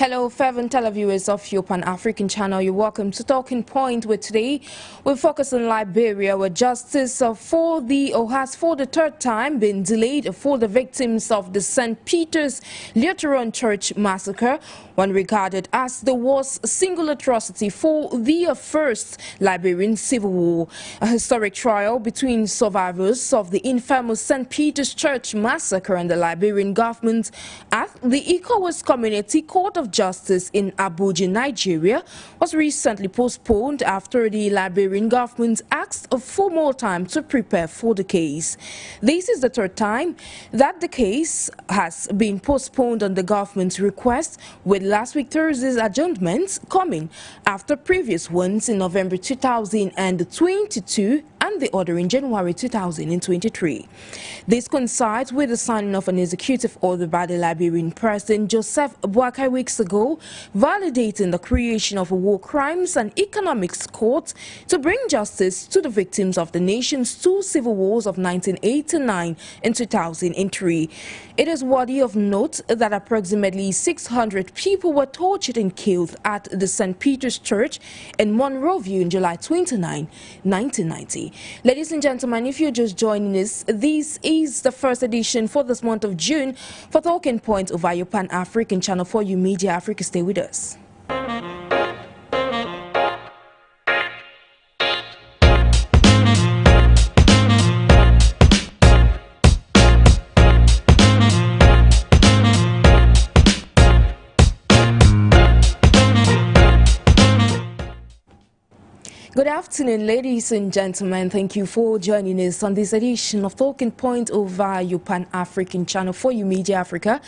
Hello, fervent televiewers of your Pan-African channel. You're welcome to Talking Point, where today we focus on Liberia, where justice has for the third time been delayed for the victims of the St. Peter's Lutheran Church massacre, one regarded as the worst single atrocity for the first Liberian civil war. A historic trial between survivors of the infamous St. Peter's Church massacre and the Liberian government at the ECOWAS Community Court of Justice in Abuja, Nigeria, was recently postponed after the Liberian government asked for more time to prepare for the case. This is the third time that the case has been postponed on the government's request, with last week Thursday's adjournment coming after previous ones in November 2022 and the other in January 2023. This coincides with the signing of an executive order by the Liberian President Joseph Boakai weeks ago, validating the creation of a war crimes and economics court to bring justice to the victims of the nation's two civil wars of 1989 and 2003. It is worthy of note that approximately 600 people were tortured and killed at the St. Peter's Church in Monrovia in July 29, 1990. Ladies and gentlemen, if you're just joining us, this is the first edition for this month of June for Talking Point over your Pan-African channel for you Media Africa. Stay with us. Good afternoon, ladies and gentlemen. Thank you for joining us on this edition of Talking Point over your Pan-African channel for you Media Africa.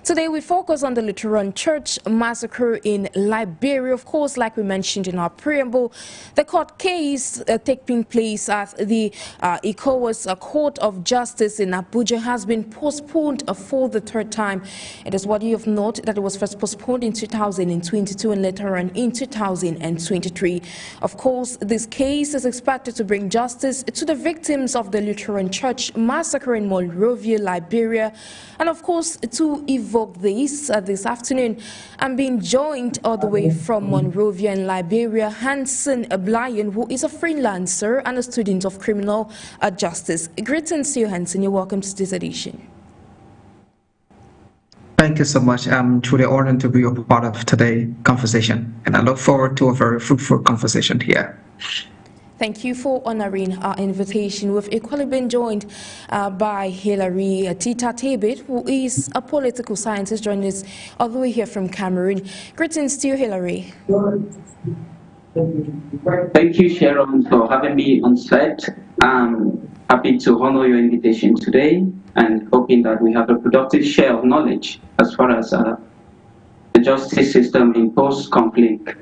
Today we focus on the Lutheran Church massacre in Liberia. Of course, like we mentioned in our preamble, the court case taking place at the ECOWAS Court of Justice in Abuja has been postponed for the third time. It is worthy of note that it was first postponed in 2022 and later on in 2023. Of course, this case is expected to bring justice to the victims of the Lutheran Church massacre in Monrovia, Liberia. And of course, to evoke this afternoon, I'm being joined all the way from Monrovia in Liberia, HANSON, BLAYON, who is a freelancer and a student of criminal justice. Greetings to you, HANSON. You're welcome to this edition. Thank you so much. I'm truly honored to be a part of today's conversation, and I look forward to a very fruitful conversation here. Thank you for honoring our invitation. We've equally been joined by HILARY, TITA, TEBIT, who is a political scientist, joining us all the way here from Cameroon. Greetings to you, HILARY. Thank you, Sharon, for having me on set. I'm happy to honor your invitation today and hoping that we have a productive share of knowledge as far as the justice system in post-conflict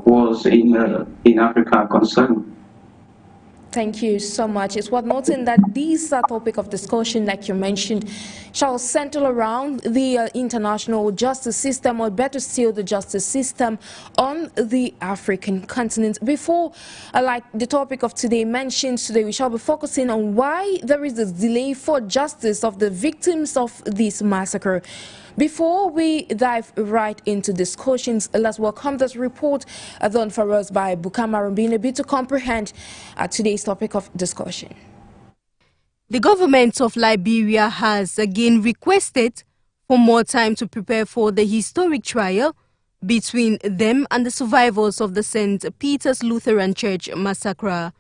wars in Africa concerned. Thank you so much. It's worth noting that this topic of discussion, like you mentioned, shall center around the international justice system, or better still, the justice system on the African continent. Before, like the topic of today mentions, today we shall be focusing on why there is this delay for justice of the victims of this massacre. Before we dive right into discussions, let's welcome this report done for us by Bukama Rumbinabi to comprehend today's topic of discussion. The government of Liberia has again requested for more time to prepare for the historic trial between them and the survivors of the St. Peter's Lutheran Church massacre.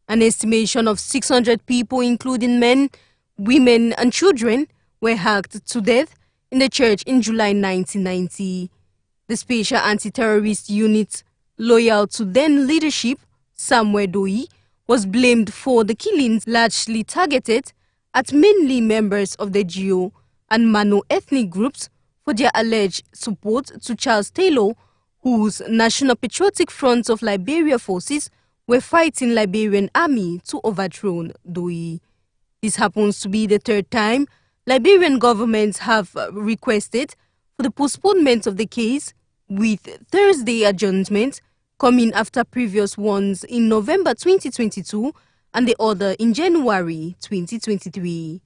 An estimation of 600 people, including men, women and children, were hacked to death in the church in July 1990. The Special Anti-Terrorist Unit, loyal to then leadership Samuel Doe, was blamed for the killings, largely targeted at mainly members of the Geo and Mano ethnic groups, for their alleged support to Charles Taylor, whose National Patriotic Front of Liberia forces were fighting Liberian army to overthrow Doe. This happens to be the third time Liberian governments have requested for the postponement of the case, with Thursday adjournment coming after previous ones in November 2022 and the other in January 2023.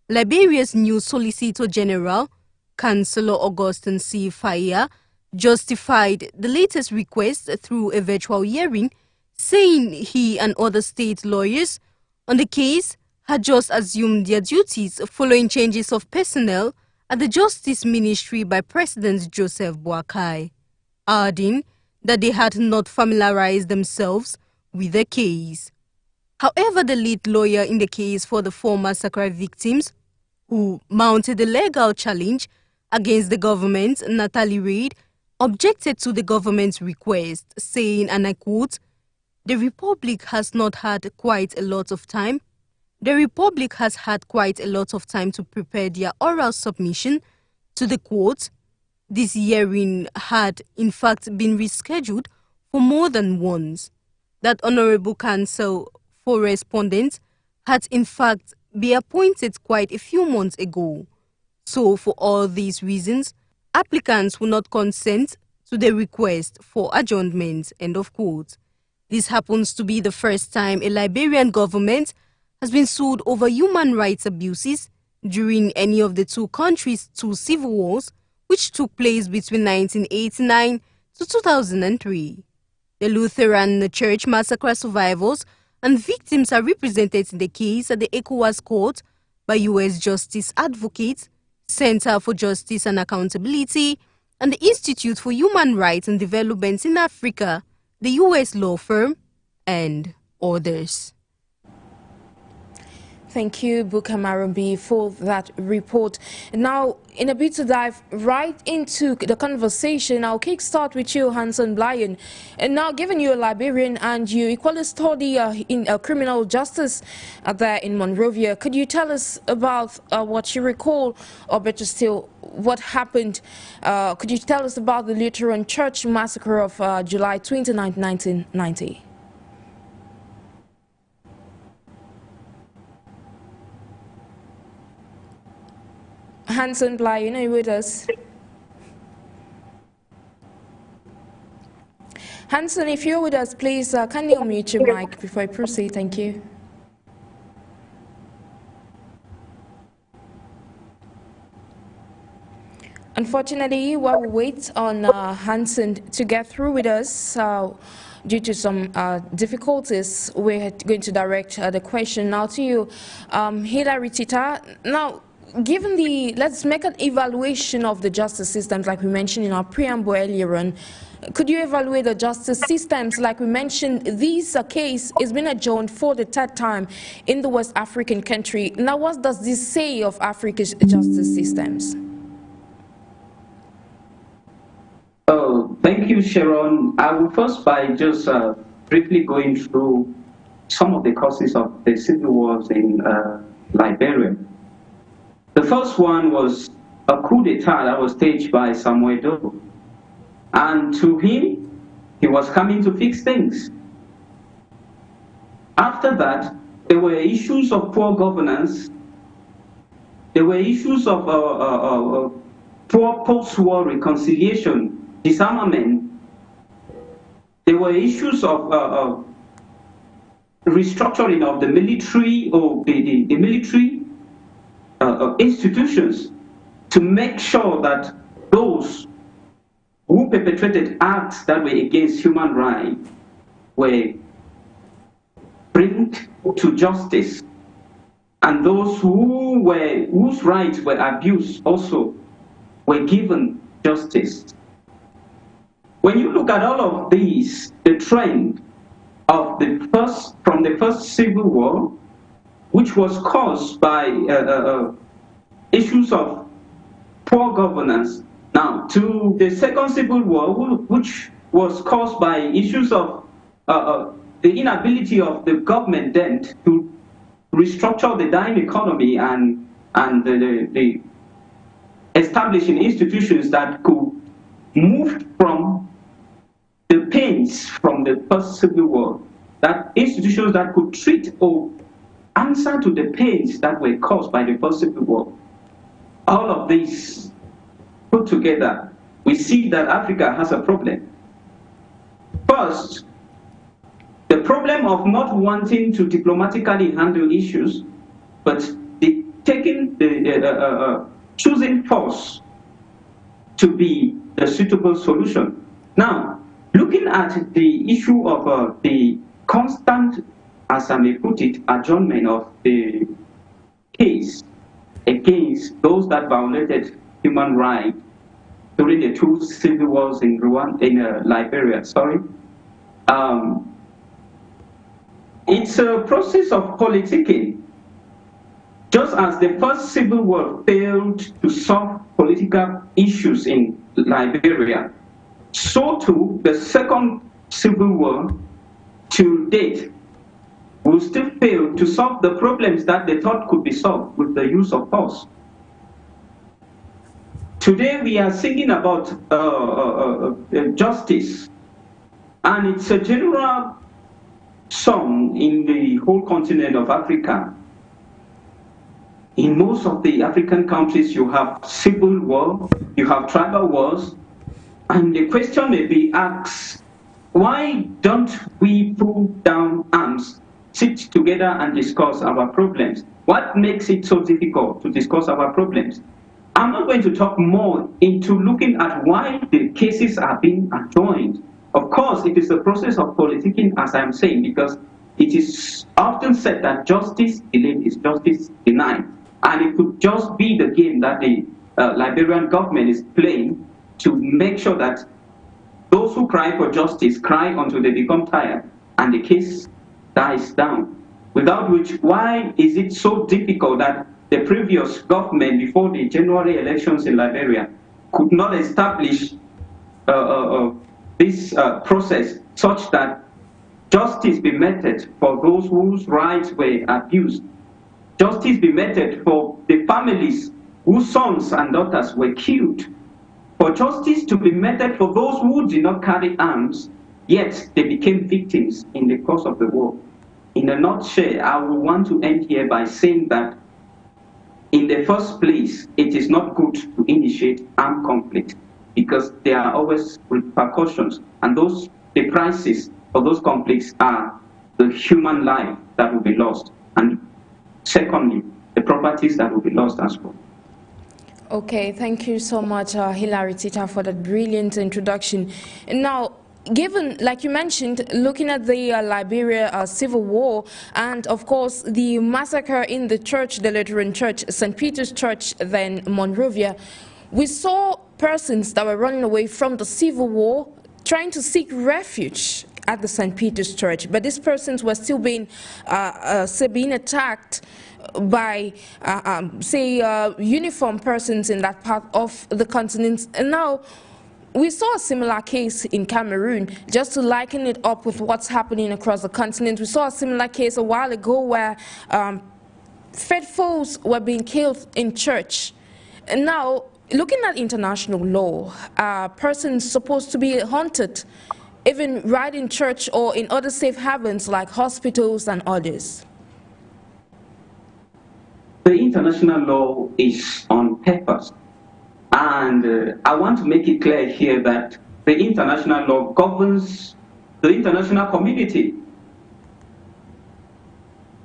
Liberia's new Solicitor General, Councillor Augustine C. Faya justified the latest request through a virtual hearing, saying he and other state lawyers on the case had just assumed their duties following changes of personnel at the Justice Ministry by President Joseph Boakai, adding that they had not familiarized themselves with the case. However, the lead lawyer in the case for the 4 massacre victims, who mounted a legal challenge against the government, Natalie Reid, objected to the government's request, saying, and I quote, "The Republic has not had quite a lot of time. The Republic has had quite a lot of time to prepare their oral submission to the court. This hearing had, in fact, been rescheduled for more than once. That Honorable Counsel for Respondents had, in fact, been appointed quite a few months ago. So, for all these reasons, applicants will not consent to the request for adjournment." End of quote. This happens to be the first time a Liberian government has been sued over human rights abuses during any of the two countries' 2 civil wars, which took place between 1989 to 2003. The Lutheran Church massacre survivors and victims are represented in the case at the ECOWAS Court by U.S. Justice Advocates, Center for Justice and Accountability, and the Institute for Human Rights and Development in Africa, the U.S. law firm, and others. Thank you, Buka Marumbi, for that report. Now, in a bit to dive right into the conversation, I'll kickstart with you, HANSON BLAYON. And now, given you're a Liberian and you equally study in criminal justice there in Monrovia, could you tell us about what you recall, or better still, what happened? Could you tell us about the Lutheran Church massacre of July 29, 1990? HANSON BLAYON, are you with us? HANSON, if you're with us, please can you unmute your mic before I proceed? Thank you. Unfortunately, while we wait on HANSON to get through with us, due to some difficulties, we're going to direct the question now to you, HILARY TITA. Now, given let's make an evaluation of the justice systems like we mentioned in our preamble earlier on. Could you evaluate the justice systems? Like we mentioned, this case has been adjourned for the 3rd time in the West African country. Now, what does this say of Africa's justice systems? Oh, thank you, Sharon. I will first by just briefly going through some of the causes of the civil wars in Liberia. The first one was a coup d'etat that was staged by Samuel Doe. And to him, he was coming to fix things. After that, there were issues of poor governance. There were issues of poor post-war reconciliation, disarmament. There were issues of restructuring of the military or the military institutions to make sure that those who perpetrated acts that were against human rights were brought to justice, and those whose rights were abused also were given justice. When you look at all of these, the trend of from the first civil war, which was caused by issues of poor governance, now to the second civil war, which was caused by issues of the inability of the government then to restructure the dying economy and the establishing institutions that could move from the pains from the first civil war, that institutions that could treat or answer to the pains that were caused by the first civil war. All of these put together, we see that Africa has a problem. First, the problem of not wanting to diplomatically handle issues, but choosing force to be the suitable solution. Now, looking at the issue of the constant, as I may put it, adjournment of the case against those that violated human rights during the two civil wars in Liberia, it's a process of politicking. Just as the first civil war failed to solve political issues in Liberia, so too the second civil war to date will still fail to solve the problems that they thought could be solved with the use of force. Today we are singing about justice, and it's a general song in the whole continent of Africa. In most of the African countries, you have civil war, you have tribal wars, and the question may be asked, why don't we pull down arms, sit together and discuss our problems? What makes it so difficult to discuss our problems? I'm not going to talk more into looking at why the cases are being adjourned. Of course, it is a process of politicking, as I'm saying, because it is often said that justice delayed is justice denied. And it could just be the game that the Liberian government is playing to make sure that those who cry for justice cry until they become tired and the case dies down. Without which, why is it so difficult that the previous government before the January elections in Liberia could not establish this process such that justice be meted for those whose rights were abused? Justice be meted for the families whose sons and daughters were killed. For justice to be meted for those who did not carry arms, yet they became victims in the course of the war. In a nutshell, I would want to end here by saying that in the first place, it is not good to initiate armed conflict because there are always repercussions, and the prices of those conflicts are the human life that will be lost, and secondly, the properties that will be lost as well. Okay, thank you so much, HILARY TITA, for that brilliant introduction. Now, given, like you mentioned, looking at the Liberia Civil War and, of course, the massacre in the church, the Lutheran church, St. Peter's Church, then MONROVIA, we saw persons that were running away from the Civil War trying to seek refuge at the St. Peter's Church, but these persons were still being attacked by, uniformed persons in that part of the continent. And now, we saw a similar case in Cameroon. Just to liken it up with what's happening across the continent, we saw a similar case a while ago where faithfuls were being killed in church. And now, looking at international law, persons supposed to be haunted, even right in church or in other safe havens like hospitals and others. The international law is on purpose. And I want to make it clear here that the international law governs the international community.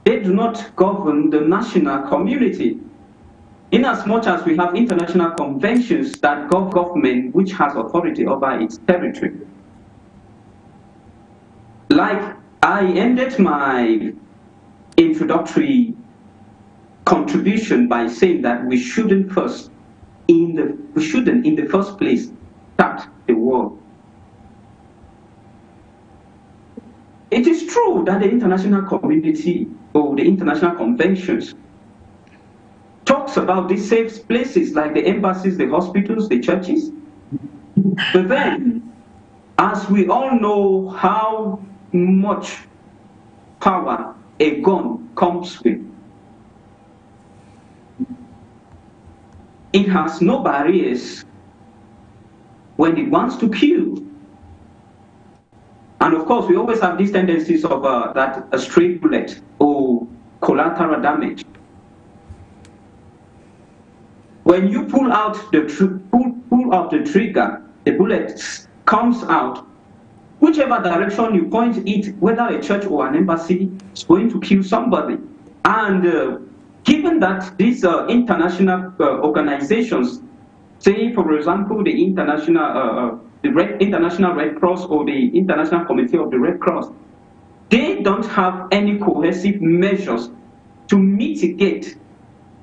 They do not govern the national community. In as much as we have international conventions that government which has authority over its territory. Like I ended my introductory contribution by saying that we shouldn't in the first place start the war. It is true that the international community or the international conventions talks about these safe places like the embassies, the hospitals, the churches. But then, as we all know how much power a gun comes with, it has no barriers when it wants to kill. And of course, we always have these tendencies of a stray bullet or collateral damage. When you pull out the trigger, the bullet comes out. Whichever direction you point it, whether a church or an embassy, is going to kill somebody. And given that these international organizations Say, for example, the International Red Cross or the International Committee of the Red Cross, they don't have any cohesive measures to mitigate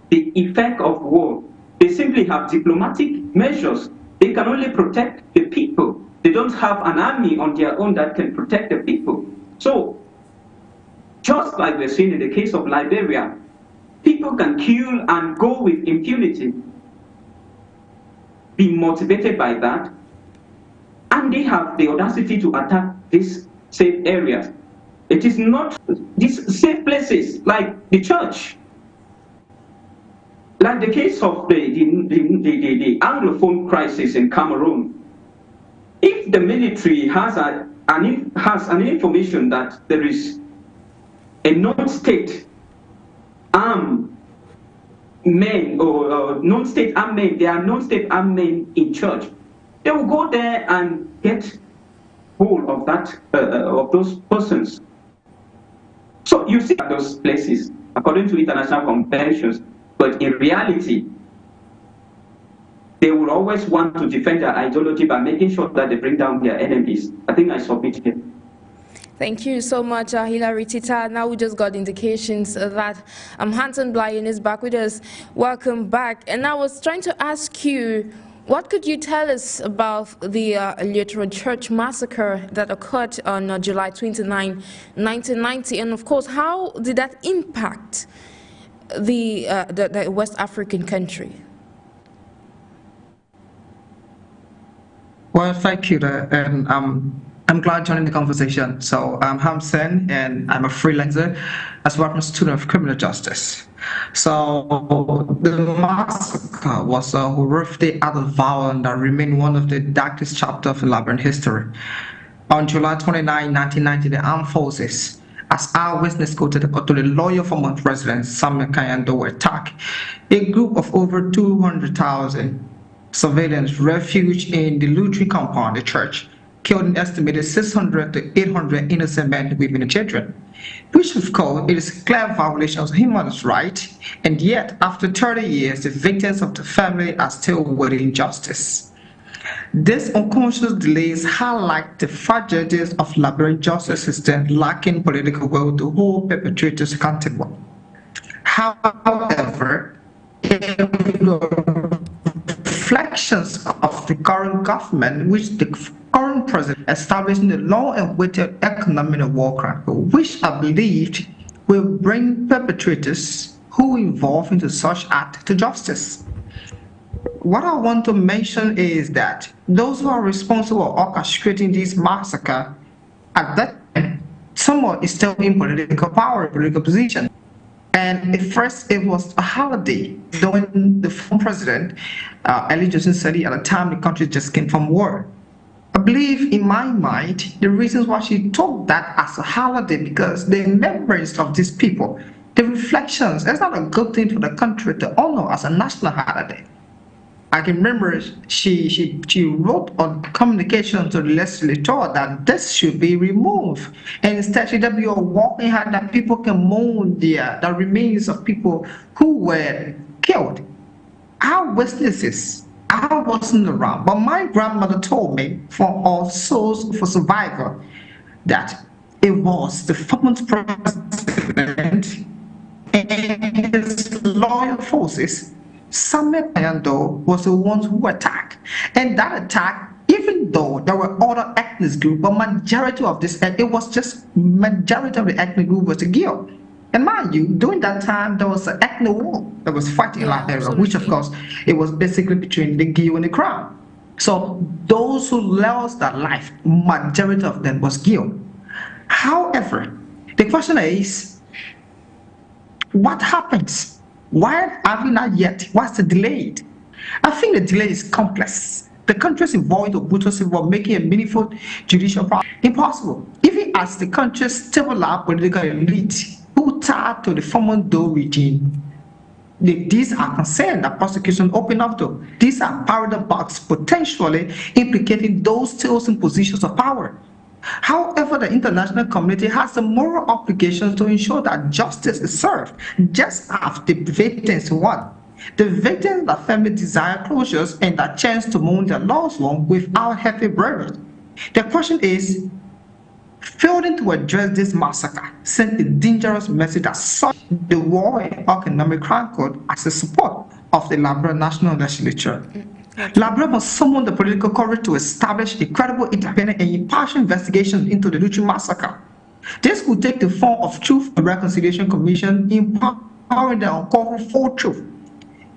the effect of war. They simply have diplomatic measures. They can only protect the people. They don't have an army on their own that can protect the people. So, just like we're seeing in the case of Liberia, people can kill and go with impunity, be motivated by that, and they have the audacity to attack these safe areas. It is not these safe places like the church, like the case of the Anglophone crisis in Cameroon. If the military has an information that there is a non-state armed men or non-state armed men, there are non-state armed men in church, they will go there and get hold of that of those persons. So you see those places according to international conventions, but in reality, they will always want to defend their ideology by making sure that they bring down their enemies. I think I submit here. Thank you so much, HILARY. TITA. Now we just got indications that HANSON BLAYON is back with us. Welcome back. And I was trying to ask you, what could you tell us about the Lutheran Church massacre that occurred on July 29, 1990? And of course, how did that impact the West African country? Well, thank you, and I'm glad joining the conversation. So I'm HANSON, and I'm a freelancer as well as a student of criminal justice. So the massacre was a horrific act of violence that remained one of the darkest chapters of Liberian history. On July 29, 1990, the armed forces, as our witness quoted to the loyal former president Samuel Kayando, were attacked. A group of over 200,000 civilians refuge in the Lutheran compound, the church, killed an estimated 600 to 800 innocent men, women, and children, which of course it is a clear violation of human rights, and yet after 30 years, the victims of the family are still waiting justice. These unconscious delays highlight the fragilities of Liberian justice system lacking political will to hold perpetrators accountable. However, reflections of the current government, which the current president establishing the long-awaited economic and war crime, which I believed will bring perpetrators who involved into such act to justice. What I want to mention is that those who are responsible for orchestrating this massacre, at that time, someone is still in political power, political position. And at first, it was a holiday during the former president, Eli Joseph Sadi, at the time the country just came from war. I believe, in my mind, the reasons why she took that as a holiday, because the remembrance of these people, the reflections, it's not a good thing for the country to honor as a national holiday. I can remember she wrote on communication to the legislature that this should be removed, and instead she be walking hard that people can mourn the remains of people who were killed. Our witnesses, I wasn't around, but my grandmother told me, for all souls for survivor, that it was the former president and his loyal forces, Samuel Kayando, was the ones who attacked. And that attack, even though there were other ethnic groups, but majority of this, it was just majority of the ethnic group was a Gio. And mind you, during that time, there was an ethnic war that was fighting in Liberia, which of course, it was basically between the Gio and the Crown. So those who lost their life, majority of them was Gio. However, the question is, what happens? Why have we not yet? What's the delay? I think the delay is complex. The country is involved in brutal civil war, making a meaningful judicial process impossible. Even as the country's stable political elite who tied to the former Doe regime, these are concerned that prosecution open up to. These are paradox potentially implicating those still in positions of power. However, the international community has the moral obligation to ensure that justice is served, just as the victims want. The victims that firmly desire closures and a chance to mourn their lost one without heavy burden. The question is, failing to address this massacre sent a dangerous message that sought the War and Economic Crime Code as a support of the Liberia National Legislature. Liberia must summon the political courage to establish a credible, independent, and impartial investigation into the Lutheran massacre. This could take the form of Truth and Reconciliation Commission, empowering them to uncover full truth,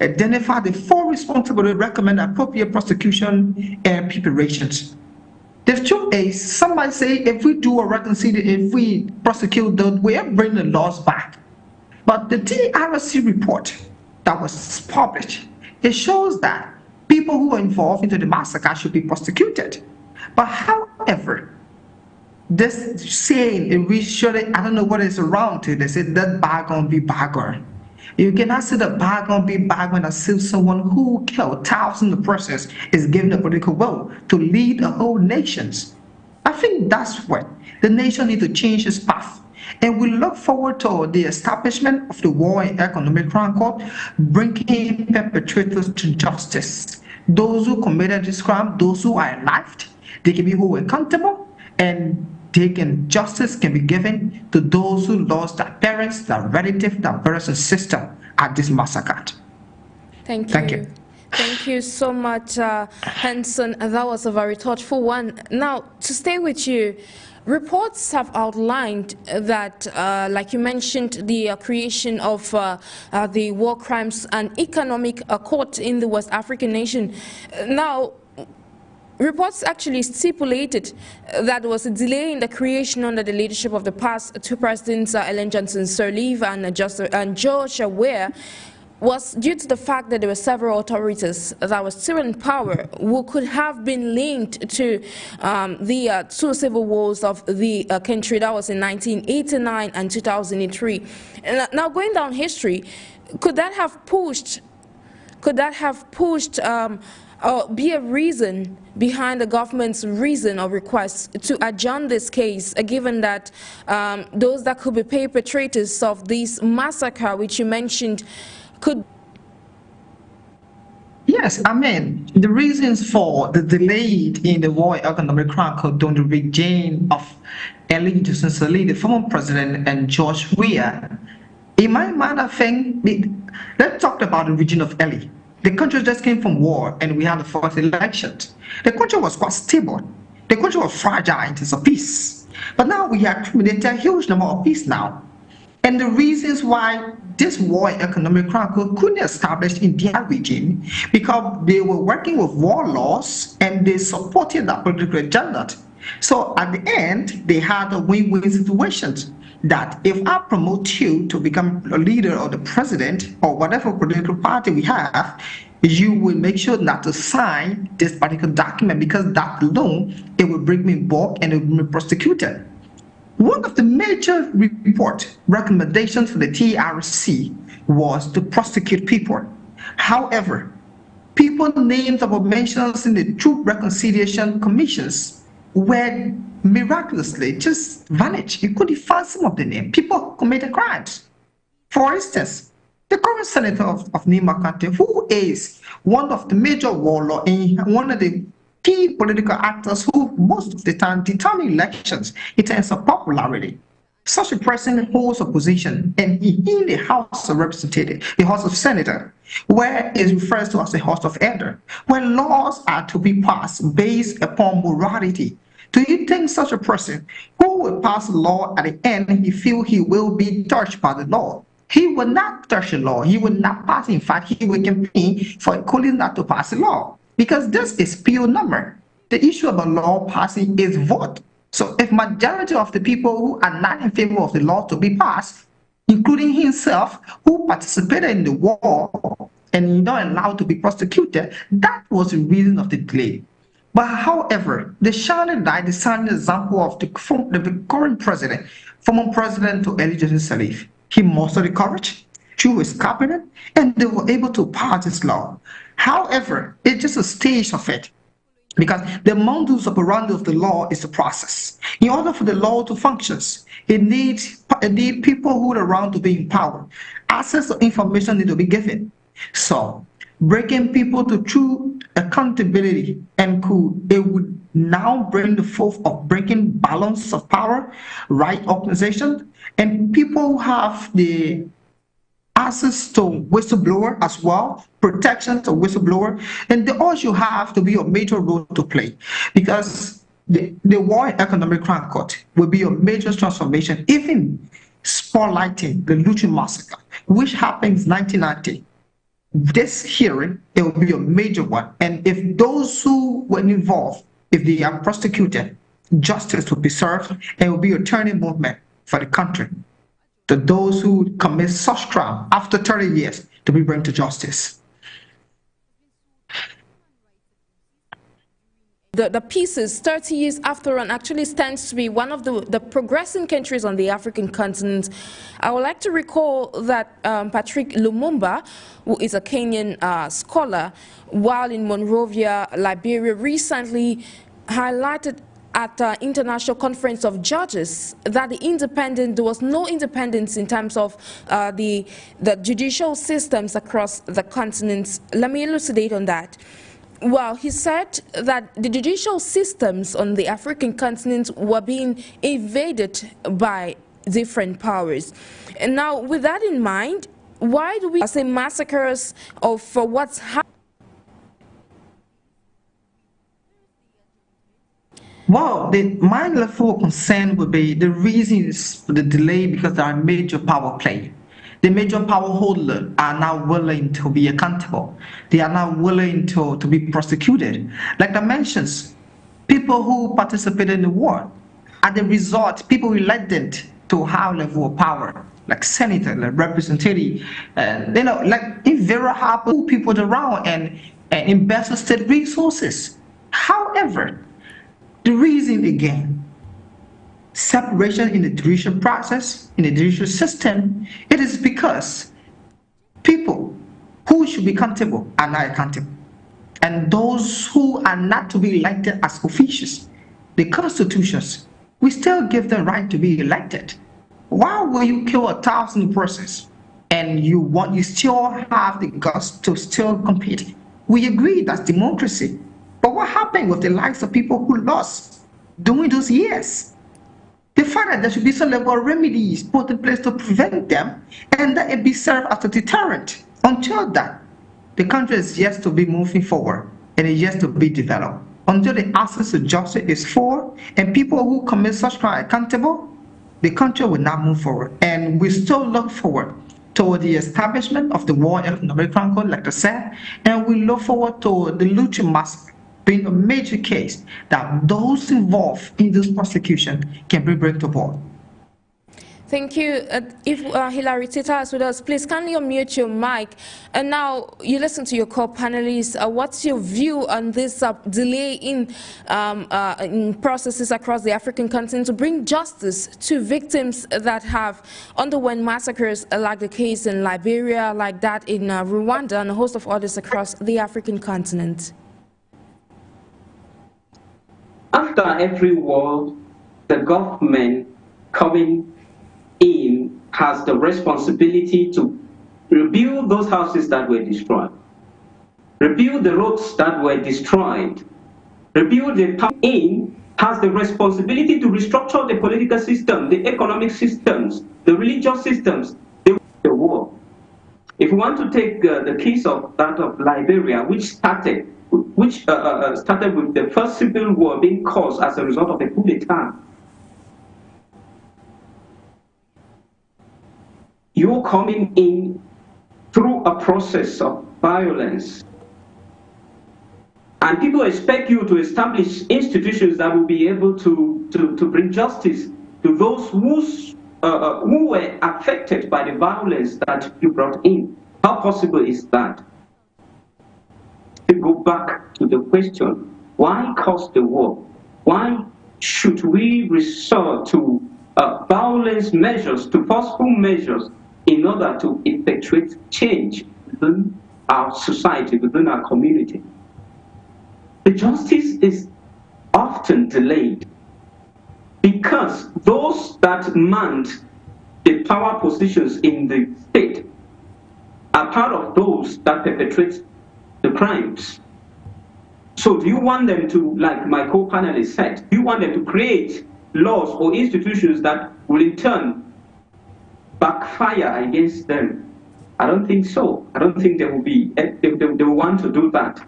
identify the full responsibility, recommend appropriate prosecution and preparations. The truth is, some might say if we do a reconciliation, if we prosecute, we'll bring the laws back. But the TRC report that was published, it shows that people who are involved into the massacre should be prosecuted. But however, this saying, we should, I don't know what is around to, they said that bygone be bygone. You cannot say that bygone be bygone as if someone who killed thousands of persons is given the political will to lead the whole nations. I think that's what the nation needs to change its path. And we look forward to the establishment of the War and Economic Crime Court, bringing perpetrators to justice. Those who committed this crime, those who are alive, they can be held accountable, and justice can be given to those who lost their parents, their relatives, their brothers and sisters at this massacre. Thank you. Thank you so much, HANSON. That was a very thoughtful one. Now, to stay with you, reports have outlined that, like you mentioned, the creation of the War Crimes and Economic Court in the West African nation. Now, reports actually stipulated that there was a delay in the creation under the leadership of the past two presidents, Ellen Johnson Sirleaf and George Weah, was due to the fact that there were several authorities that were still in power who could have been linked to the two civil wars of the country. That was in 1989 and 2003. And now, going down history, could that have pushed be a reason behind the government's reason or request to adjourn this case, given that those that could be perpetrators of this massacre, which you mentioned, could... Yes, I mean, the reasons for the delay in the War and Economic Crime Code during the regime of Ellen Johnson Sirleaf, the former president, and George Weah, in my mind, I think, let's talk about the region of Ellie. The country just came from war, and we had the first elections. The country was quite stable. The country was fragile in terms of peace. But now we have accumulated a huge number of peace now. And the reasons why this War and Economic Crime Code couldn't establish in their regime, because they were working with war laws and they supported that political agenda. So at the end, they had a win-win situation that if I promote you to become a leader or the president or whatever political party we have, you will make sure not to sign this particular document, because that alone, it will bring me back and it will be prosecuted. One of the major recommendations for the TRC was to prosecute people. However, people's names that were mentioned in the Truth Reconciliation Commissions were miraculously just vanished. You couldn't find some of the names. People who committed crimes. For instance, the current senator of Nima County, who is one of the major warlords and one of the key political actors who most of the time determine elections in terms of popularity. Such a person holds a position in the House of Representatives, the House of Senator, where it refers to as the House of Elder, where laws are to be passed based upon morality. Do you think such a person who will pass a law at the end, he feel he will be touched by the law? He will not touch the law. He will not pass. In fact, he will campaign for calling not to pass the law, because this is pure number. The issue about law passing is vote. So if majority of the people who are not in favor of the law to be passed, including himself, who participated in the war and not allowed to be prosecuted, that was the reason of the delay. But however, the shining light, the shining example of the current president, former president to Ellen Johnson Sirleaf, he mustered the courage through his cabinet, and they were able to pass this law. However, it's just a stage of it, because the modus operandi of the law is the process. In order for the law to function, it needs people who are around to be in power. Access to information need to be given. So bringing people to true accountability and it would now bring the forth of bringing balance of power, right organization, and people who have the access to whistleblower as well, protection to whistleblower, and they also have to be a major role to play, because the War and Economic Crime Court will be a major transformation, even spotlighting the Lutheran Massacre, which happened in 1990. This hearing, it will be a major one, and if those who were involved, if they are prosecuted, justice will be served, and it will be a turning movement for the country. To those who commit such crime after 30 years to be brought to justice. The pieces 30 years after and actually stands to be one of the progressing countries on the African continent. I would like to recall that Patrick Lumumba, who is a Kenyan scholar, while in Monrovia, Liberia, recently highlighted at the International Conference of Judges that there was no independence in terms of the judicial systems across the continent. Let me elucidate on that. Well, he said that the judicial systems on the African continent were being invaded by different powers. And now, with that in mind, why do we say massacres of what's happening? Well, my level of concern would be the reasons for the delay, because there are major power play. The major power holders are now willing to be accountable. They are now willing to be prosecuted. Like I mentioned, people who participated in the war, at the result, people elected to high level of power, like senator, like representative, like if very happy people around and invest in state resources. However, the reason again, separation in the judicial process, in the judicial system, it is because people who should be accountable are not accountable. And those who are not to be elected as officials, the constitutions, we still give them right to be elected. Why will you kill 1,000 persons and you still have the guts to still compete? We agree that's democracy. But what happened with the lives of people who lost during those years? The fact that there should be some level of remedies put in place to prevent them, and that it be served as a deterrent. Until that, the country is yet to be moving forward and is yet to be developed. Until the access to justice is full and people who commit such crime are accountable, the country will not move forward. And we still look forward toward the establishment of the War and Economic Crime Court, like I said, and we look forward to the Lutheran Massacre being a major case that those involved in this prosecution can be brought to board. Thank you. If HILARY TITA is with us, please kindly unmute your mic. And now you listen to your co-panelists. What's your view on this delay in processes across the African continent to bring justice to victims that have underwent massacres, like the case in Liberia, like that in Rwanda, and a host of others across the African continent? After every war, the government coming in has the responsibility to rebuild those houses that were destroyed, rebuild the roads that were destroyed, rebuild the power in has the responsibility to restructure the political system, the economic systems, the religious systems, the war. If we want to take the case of that of Liberia, which started with the first civil war being caused as a result of the coup d'etat. You're coming in through a process of violence, and people expect you to establish institutions that will be able to bring justice to those who were affected by the violence that you brought in. How possible is that? To go back to the question, why cause the war? Why should we resort to violence measures, to forceful measures, in order to effectuate change within our society, within our community? The justice is often delayed because those that manned the power positions in the state are part of those that perpetrate the crimes. So do you want them to, like my co-panelist said, do you want them to create laws or institutions that will in turn backfire against them? I don't think so. I don't think they will want to do that.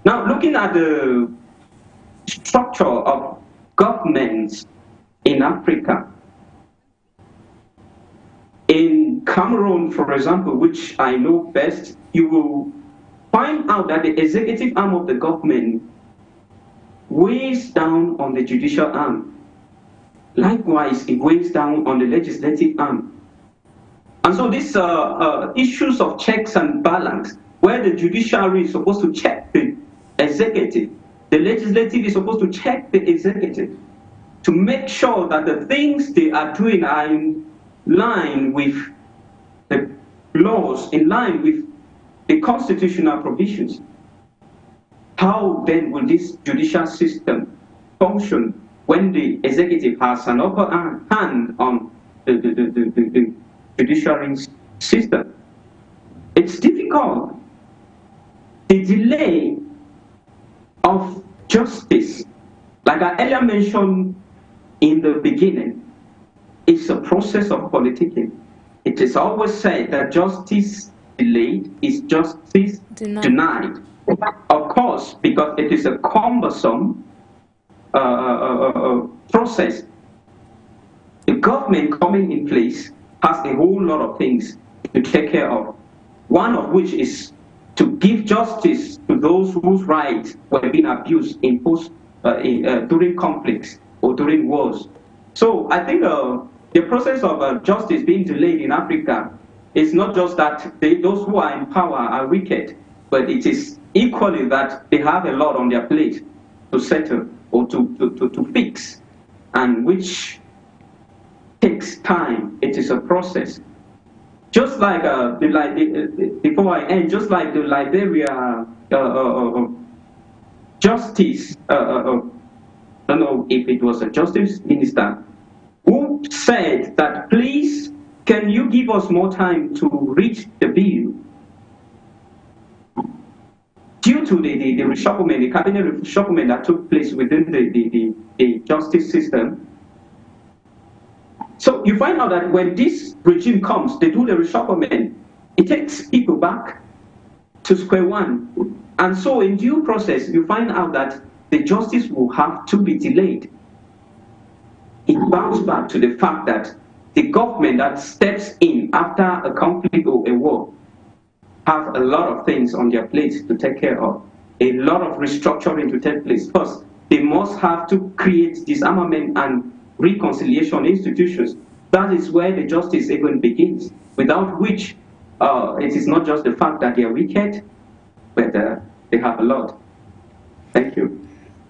Now, looking at the structure of governments in Africa, in Cameroon, for example, which I know best, you will find out that the executive arm of the government weighs down on the judicial arm. Likewise, it weighs down on the legislative arm. And so these issues of checks and balance, where the judiciary is supposed to check the executive, the legislative is supposed to check the executive to make sure that the things they are doing are in line with the laws, in line with the constitutional provisions. How then will this judicial system function when the executive has an upper hand on the judiciary system? It's difficult. The delay of justice, like I earlier mentioned in the beginning, is a process of politicking. It is always said that justice delayed is justice denied. Of course, because it is a cumbersome process. The government coming in place has a whole lot of things to take care of. One of which is to give justice to those whose rights were being abused in during conflicts or during wars. So I think the process of justice being delayed in Africa is not just that those who are in power are wicked, but it is equally that they have a lot on their plate to settle or to fix, and which takes time. It is a process. Just like before I end, just like the Liberia justice, I don't know if it was a justice minister who said that, please, can you give us more time to reach the bill? Due to the reshufflement, the cabinet reshufflement that took place within the justice system. So you find out that when this regime comes, they do the reshufflement, it takes people back to square one. And so in due process, you find out that the justice will have to be delayed. It bounces back to the fact that the government that steps in after a conflict or a war have a lot of things on their plate to take care of, a lot of restructuring to take place. First, they must have to create disarmament and reconciliation institutions. That is where the justice even begins, without which it is not just the fact that they are wicked, but they have a lot. Thank you.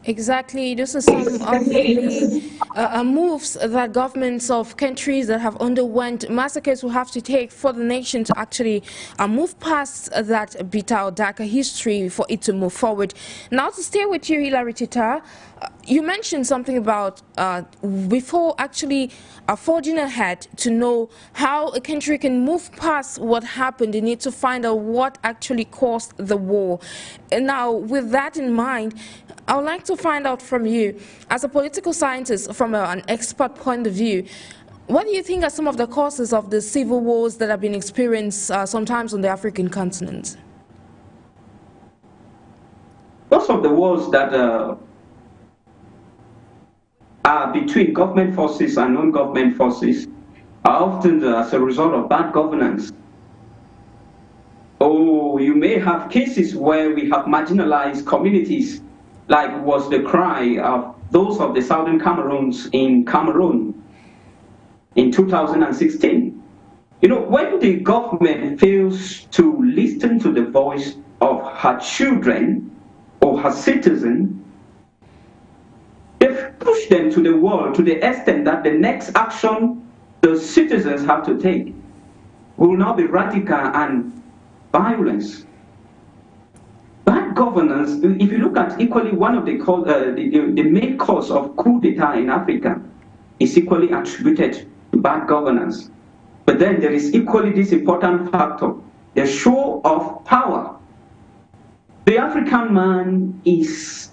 Exactly. This is some of the moves that governments of countries that have underwent massacres will have to take for the nation to actually move past that bitter or darker history for it to move forward. Now, to stay with you, HILARY TITA, you mentioned something about before actually forging ahead to know how a country can move past what happened, they need to find out what actually caused the war. And now, with that in mind, I would like to find out from you, as a political scientist, from an expert point of view, what do you think are some of the causes of the civil wars that have been experienced sometimes on the African continent? Most of the wars that are between government forces and non-government forces are often as a result of bad governance. Oh, you may have cases where we have marginalized communities, like was the cry of those of the Southern Cameroons in Cameroon in 2016. You know, when the government fails to listen to the voice of her children or her citizens, they've pushed them to the wall to the extent that the next action the citizens have to take will now be radical and violence. Bad governance, if you look at equally one of the main cause of coup d'etat in Africa is equally attributed to bad governance. But then there is equally this important factor, the show of power. The African man is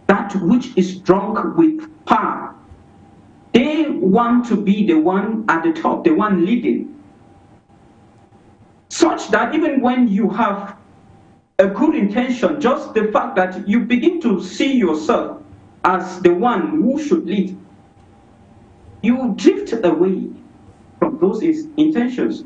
that which is drunk with power. They want to be the one at the top, the one leading, such that even when you have a good intention, just the fact that you begin to see yourself as the one who should lead, you drift away from those intentions.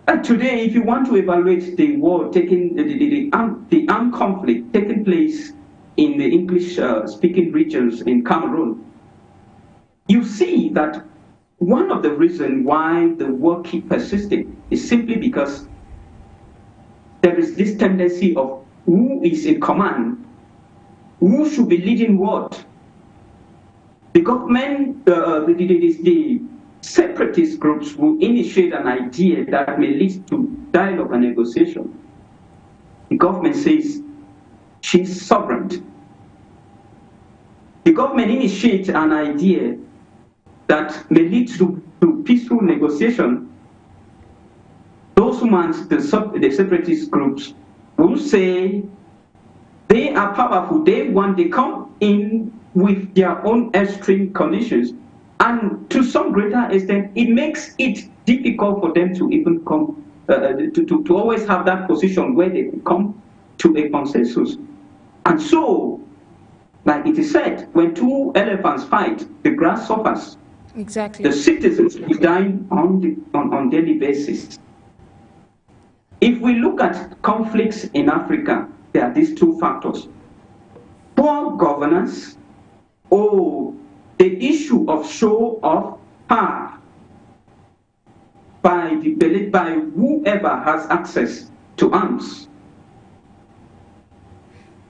And today, if you want to evaluate the war taking the armed conflict taking place in the English-speaking regions in Cameroon, you see that one of the reasons why the war keeps persisting is simply because there is this tendency of who is in command, who should be leading what. The government, the separatist groups will initiate an idea that may lead to dialogue and negotiation. The government says she's sovereign. The government initiates an idea that may lead to peaceful negotiation. Those who want the separatist groups will say they are powerful, they come in with their own extreme conditions, and to some greater extent it makes it difficult for them to even come to always have that position where they come to a consensus. And so, like it is said, when two elephants fight, the grass suffers. Exactly. The citizens are dying on daily basis. If we look at conflicts in Africa, there are these two factors: poor governance or the issue of show of power by whoever has access to arms.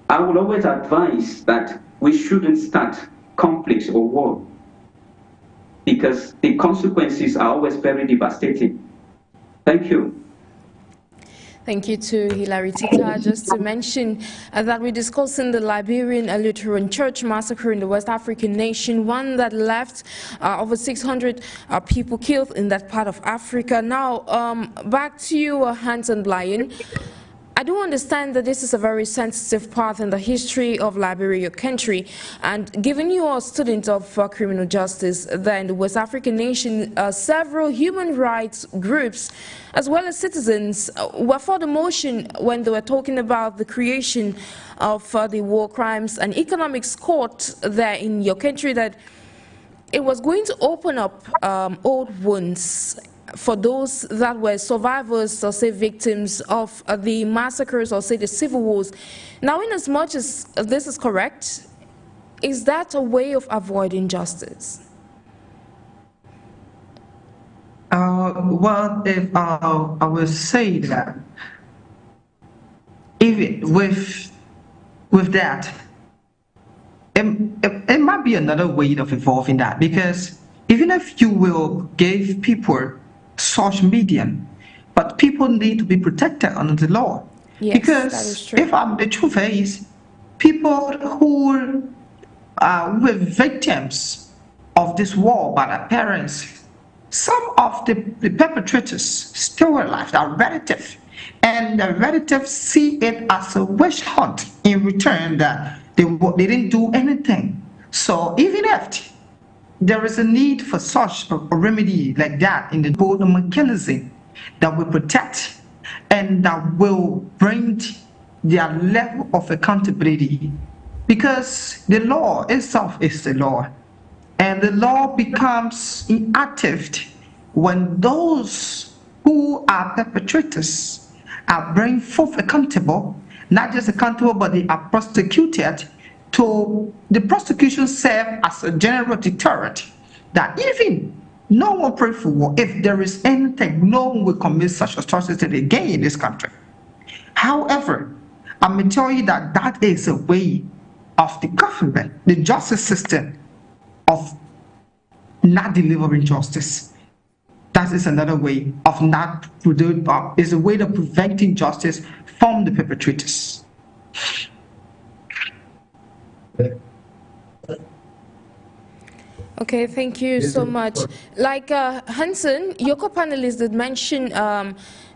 I would always advise that we shouldn't start conflicts or war, because the consequences are always very devastating. Thank you. Thank you to HILARY. TITA, just to mention that we're discussing the Liberian Lutheran Church massacre in the West African nation, one that left over 600 people killed in that part of Africa. Now, back to you, HANSON BLAYON. I do understand that this is a very sensitive part in the history of Liberia, your country, and given you are a student of criminal justice there in the West African nation, several human rights groups as well as citizens were for the motion when they were talking about the creation of the War Crimes and Economics Court there in your country, that it was going to open up old wounds for those that were survivors or say victims of the massacres or say the civil wars. Now, in as much as this is correct, is that a way of avoiding justice? Well, if I would say that even with that, it might be another way of evolving that, because even if you will give people such medium, but people need to be protected under the law. Yes, because that is true. if the truth is, people who were victims of this war by their parents, some of the perpetrators still alive, their relatives, and the relatives see it as a witch hunt in return, that they didn't do anything. So even if there is a need for such a remedy like that in the board mechanism that will protect and that will bring their level of accountability, because the law itself is the law, and the law becomes inactive when those who are perpetrators are brought forth accountable, not just accountable, but they are prosecuted. To the prosecution serve as a general deterrent that even no one pray for war. If there is anything, no one will commit such atrocity again in this country. However, I'm going to tell you that that is a way of the government, the justice system, of not delivering justice. That is another way of not, is a way of preventing justice from the perpetrators. Okay, thank you so much. Like HANSON, your co-panelists did mention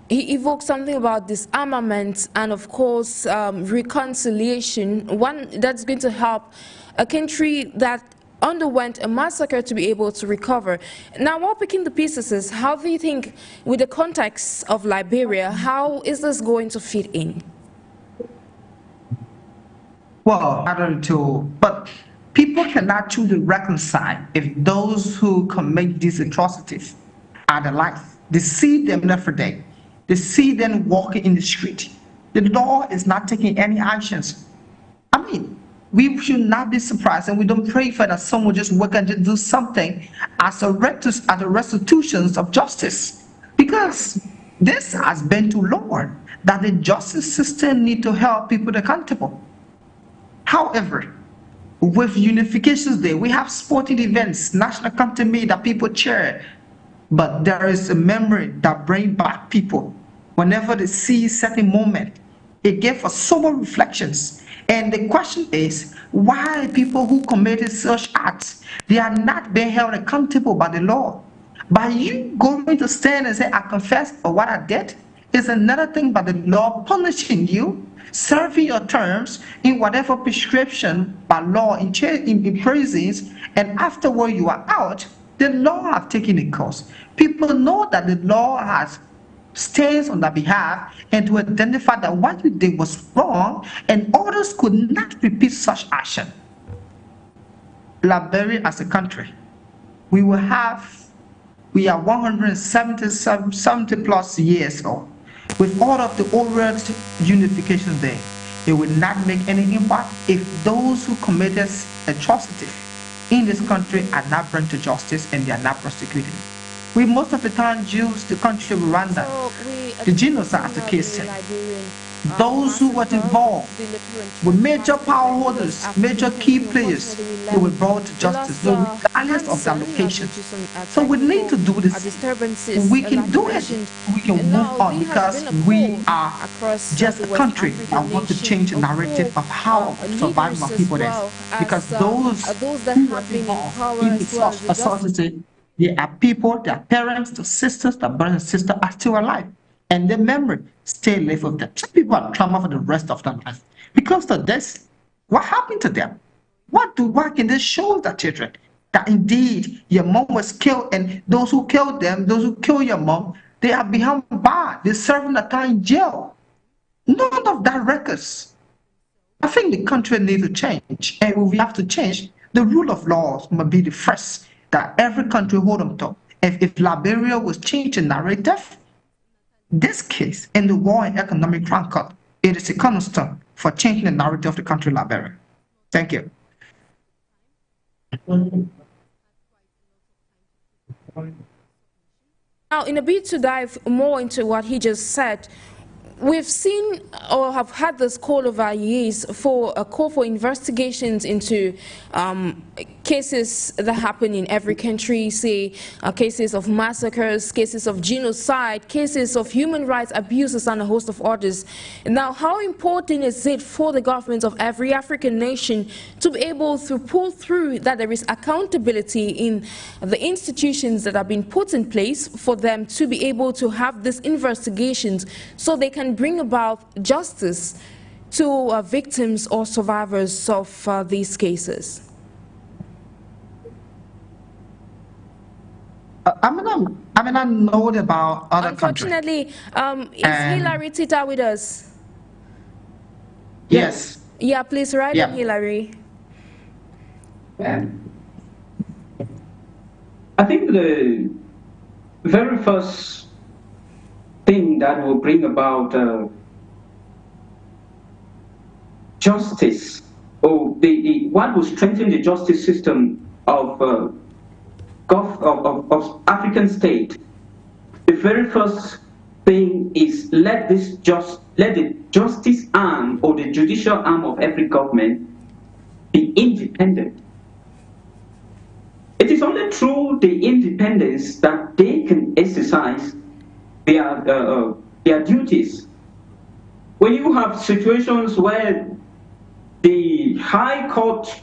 He evoked something about disarmament and, of course, reconciliation, one that's going to help a country that underwent a massacre to be able to recover. Now, while picking the pieces, how do you think, with the context of Liberia, how is this going to fit in? Well, I don't know, but people cannot truly reconcile if those who commit these atrocities are the light. They see them every day. They see them walking in the street. The law is not taking any actions. I mean, we should not be surprised, and we don't pray for that someone just work and just do something as a restitution of justice, because this has been too long that the justice system need to help people accountable. However, with Unifications Day, we have sporting events, national anthem that people cheer, but there is a memory that brings back people whenever they see certain moment. It gives us sober reflections. And the question is, why people who committed such acts, they are not being held accountable by the law? By you going to stand and say, I confess for what I did, is another thing by the law punishing you, serving your terms in whatever prescription by law in prisons, and afterward you are out, the law have taken a course. People know that the law has stands on their behalf and to identify that what you did was wrong and others could not repeat such action. Liberia as a country, we are 170 plus years old. With all of the oral Unification Day, it will not make any impact if those who committed atrocities in this country are not brought to justice and they are not prosecuted. We most of the time use the country of Rwanda, the genocide as the case. Those who were involved with major power holders, major key players, they were brought to justice, regardless of their location. So we need to do this. We can do it. We can move on because we are just a country that wants to change the narrative of how surviving our people is. Because those who are involved in the atrocity, they are people, their parents, their sisters, their brothers and sisters are still alive. And their memory stay alive with them. Some people are trauma for the rest of their life. Because of this, what happened to them? What can they show the children? That indeed your mom was killed, and those who killed them, those who killed your mom, they are behind bars. They're serving a time in jail. None of that records. I think the country needs to change. And we have to change. The rule of law must be the first that every country hold on to. If Liberia was changing narrative, this case in the war and economic rancor, it is a cornerstone for changing the narrative of the country Liberia. Thank you. Now, in a bit to dive more into what he just said, we've seen or have had this call over years for a call for investigations into cases that happen in every country, say cases of massacres, cases of genocide, cases of human rights abuses, and a host of others. Now, how important is it for the government of every African nation to be able to pull through that there is accountability in the institutions that have been put in place for them to be able to have these investigations so they can bring about justice to victims or survivors of these cases? I know about other countries. Unfortunately, is HILARY TITA with us? Yes. Yeah, please write in, HILARY. I think the very first thing that will bring about justice, or what will strengthen the justice system of African state, the very first thing is let the justice arm or the judicial arm of every government be independent. It is only through the independence that they can exercise their duties. When you have situations where the high court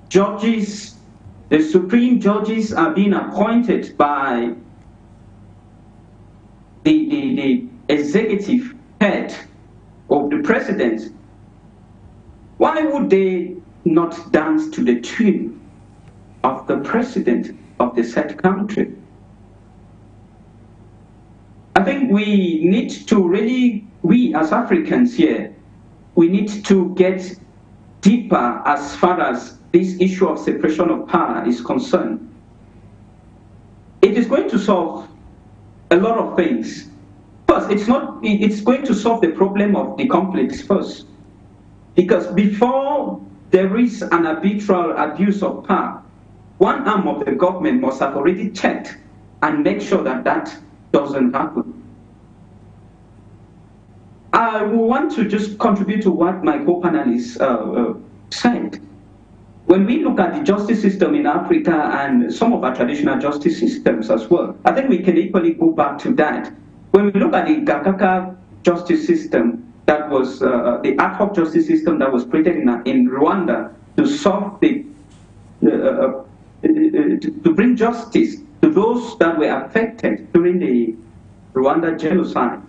judges, the supreme judges are being appointed by the executive head of the president, why would they not dance to the tune of the president of the said country? I think we need to really, we as Africans here, we need to get deeper as far as this issue of separation of power is concerned. It is going to solve a lot of things. First, it's going to solve the problem of the conflicts first. Because before there is an arbitral abuse of power, one arm of the government must have already checked and make sure that that doesn't happen. I want to just contribute to what my co-panelists said. When we look at the justice system in Africa and some of our traditional justice systems as well, I think we can equally go back to that. When we look at the Gakaka justice system, that was the ad hoc justice system that was created in Rwanda to solve to bring justice to those that were affected during the Rwanda genocide.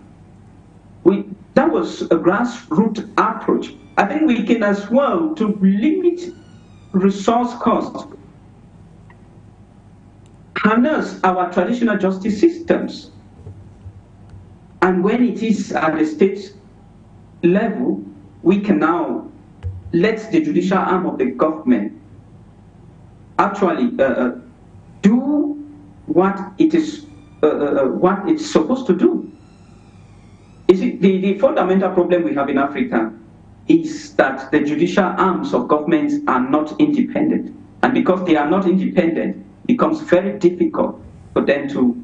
That was a grassroots approach. I think we can as well, to limit resource costs, harness our traditional justice systems. And when it is at the state level, we can now let the judicial arm of the government actually do what it's supposed to do. You see, the fundamental problem we have in Africa is that the judicial arms of governments are not independent. And because they are not independent, it becomes very difficult for them to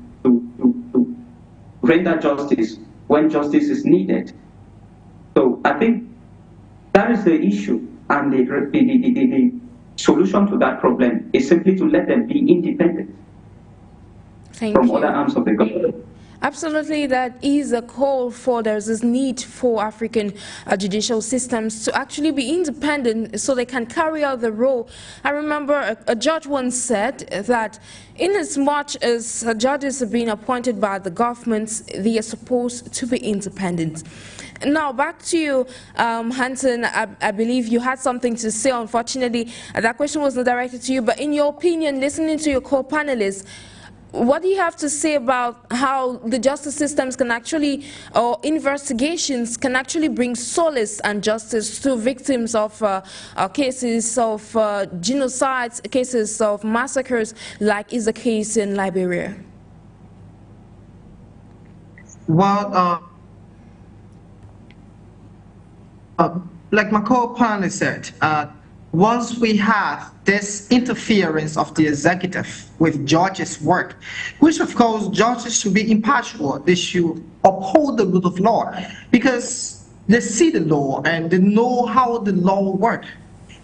render justice when justice is needed. So I think that is the issue, and the solution to that problem is simply to let them be independent from other arms of the government. Absolutely, that is a call for there's this need for African judicial systems to actually be independent so they can carry out the role. I remember a judge once said that in as much as judges are being appointed by the governments, they are supposed to be independent. Now, back to you, HANSON. I believe you had something to say. Unfortunately, that question was not directed to you, but in your opinion, listening to your co-panelists, what do you have to say about how the justice systems can actually, or investigations can actually bring solace and justice to victims of cases of genocides, cases of massacres, like is the case in Liberia? Well, like my co-panelist said, once we have this interference of the executive with judges' work, which of course judges should be impartial, they should uphold the rule of law because they see the law and they know how the law will work.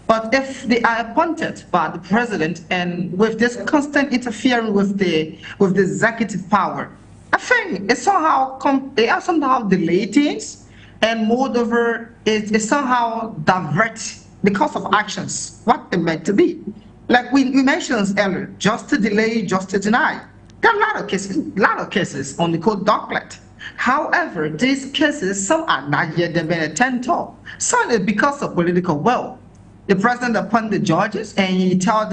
But if they are appointed by the president and with this constant interfering with the executive power, I think it somehow delay things, and moreover it somehow diverts the course of actions, what it meant to be. Like we mentioned earlier, just to delay, just to deny. There are a lot of cases on the court docket. However, these cases, some are not yet been attended to. Some is because of political will. The president appoints the judges and he tells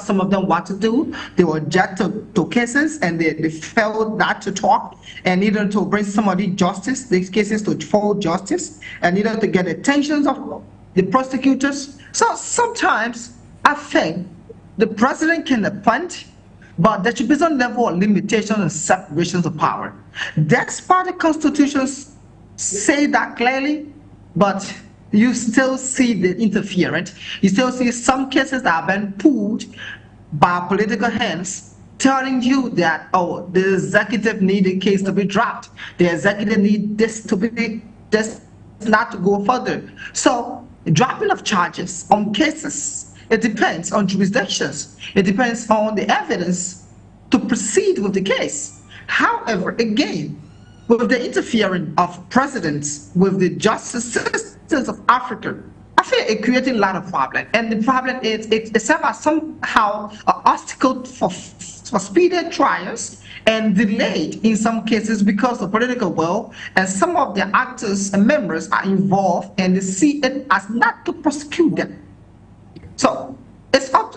some of them what to do. They will object to cases and they fail not to talk and neither to bring somebody justice, these cases to full justice, and neither to get attention of the prosecutors. So sometimes I think the president can appoint, but there should be some level of limitation and separations of power. That's why the constitutions say that clearly, but you still see the interference. You still see some cases that have been pulled by political hands telling you that, oh, the executive need a case to be dropped. The executive need this to be, this not to go further. So dropping of charges on cases, it depends on jurisdictions. It depends on the evidence to proceed with the case. However, again, with the interfering of presidents with the justice systems of Africa, I feel it creating a lot of problems. And the problem is it serves as somehow an obstacle for speedy trials and delayed in some cases because of political will, and some of the actors and members are involved and they see it as not to prosecute them. So it's some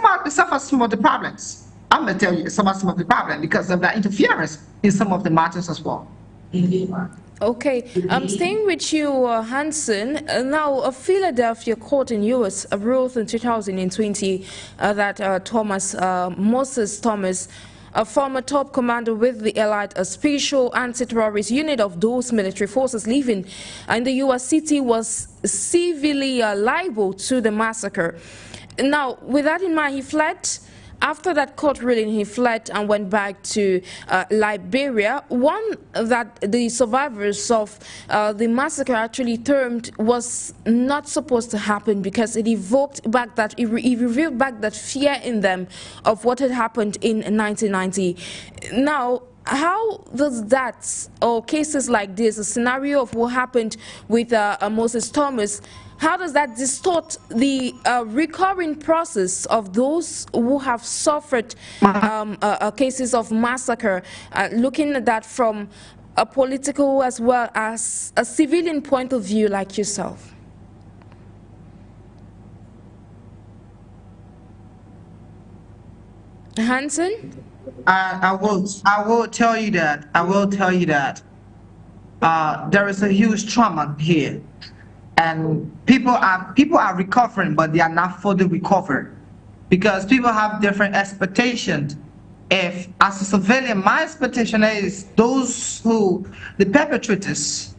of the problems. I'm going to tell you some of the problem because of that interference in some of the matters as well. Okay, I'm staying with you, HANSON. Now, a Philadelphia court in U.S. ruled in 2020 that Moses Thomas, a former top commander with the Allied Special Anti-Terrorist Unit of those military forces living in the U.S. city, was civilly liable to the massacre. Now, with that in mind, he fled. After that court ruling, he fled and went back to Liberia. One that the survivors of the massacre actually termed was not supposed to happen because it evoked back that, it revealed back that fear in them of what had happened in 1990. Now, how does that, or cases like this, a scenario of what happened with Moses Thomas, how does that distort the recurring process of those who have suffered cases of massacre, looking at that from a political as well as a civilian point of view like yourself? HANSON? I will tell you that there is a huge trauma here. And people are recovering, but they are not fully recovered because people have different expectations. If, as a civilian, my expectation is the perpetrators,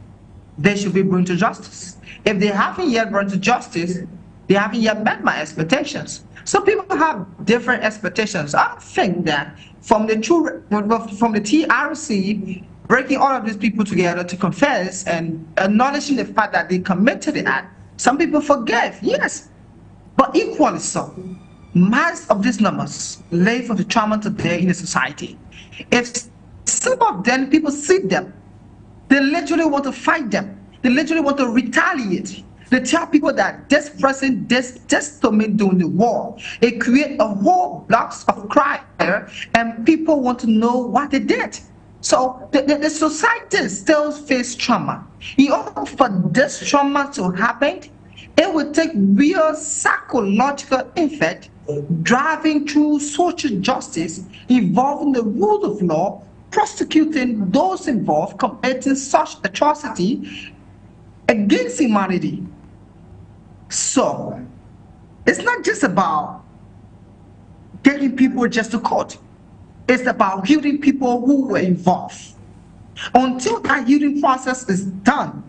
they should be brought to justice. If they haven't yet brought to justice, they haven't yet met my expectations. So people have different expectations. I think that from the TRC, breaking all of these people together to confess and acknowledging the fact that they committed the act, some people forgive, yes, but equally so, mass of these numbers live for the trauma today in the society. If some of them, people see them, they literally want to fight them, they literally want to retaliate. They tell people that this person, this to me during the war, it creates a whole blocks of crime, and people want to know what they did. So the society still face trauma. In order for this trauma to happen, it will take real psychological effect, driving through social justice, involving the rule of law, prosecuting those involved committing such atrocity against humanity. So it's not just about getting people just to court. It's about healing people who were involved. Until that healing process is done,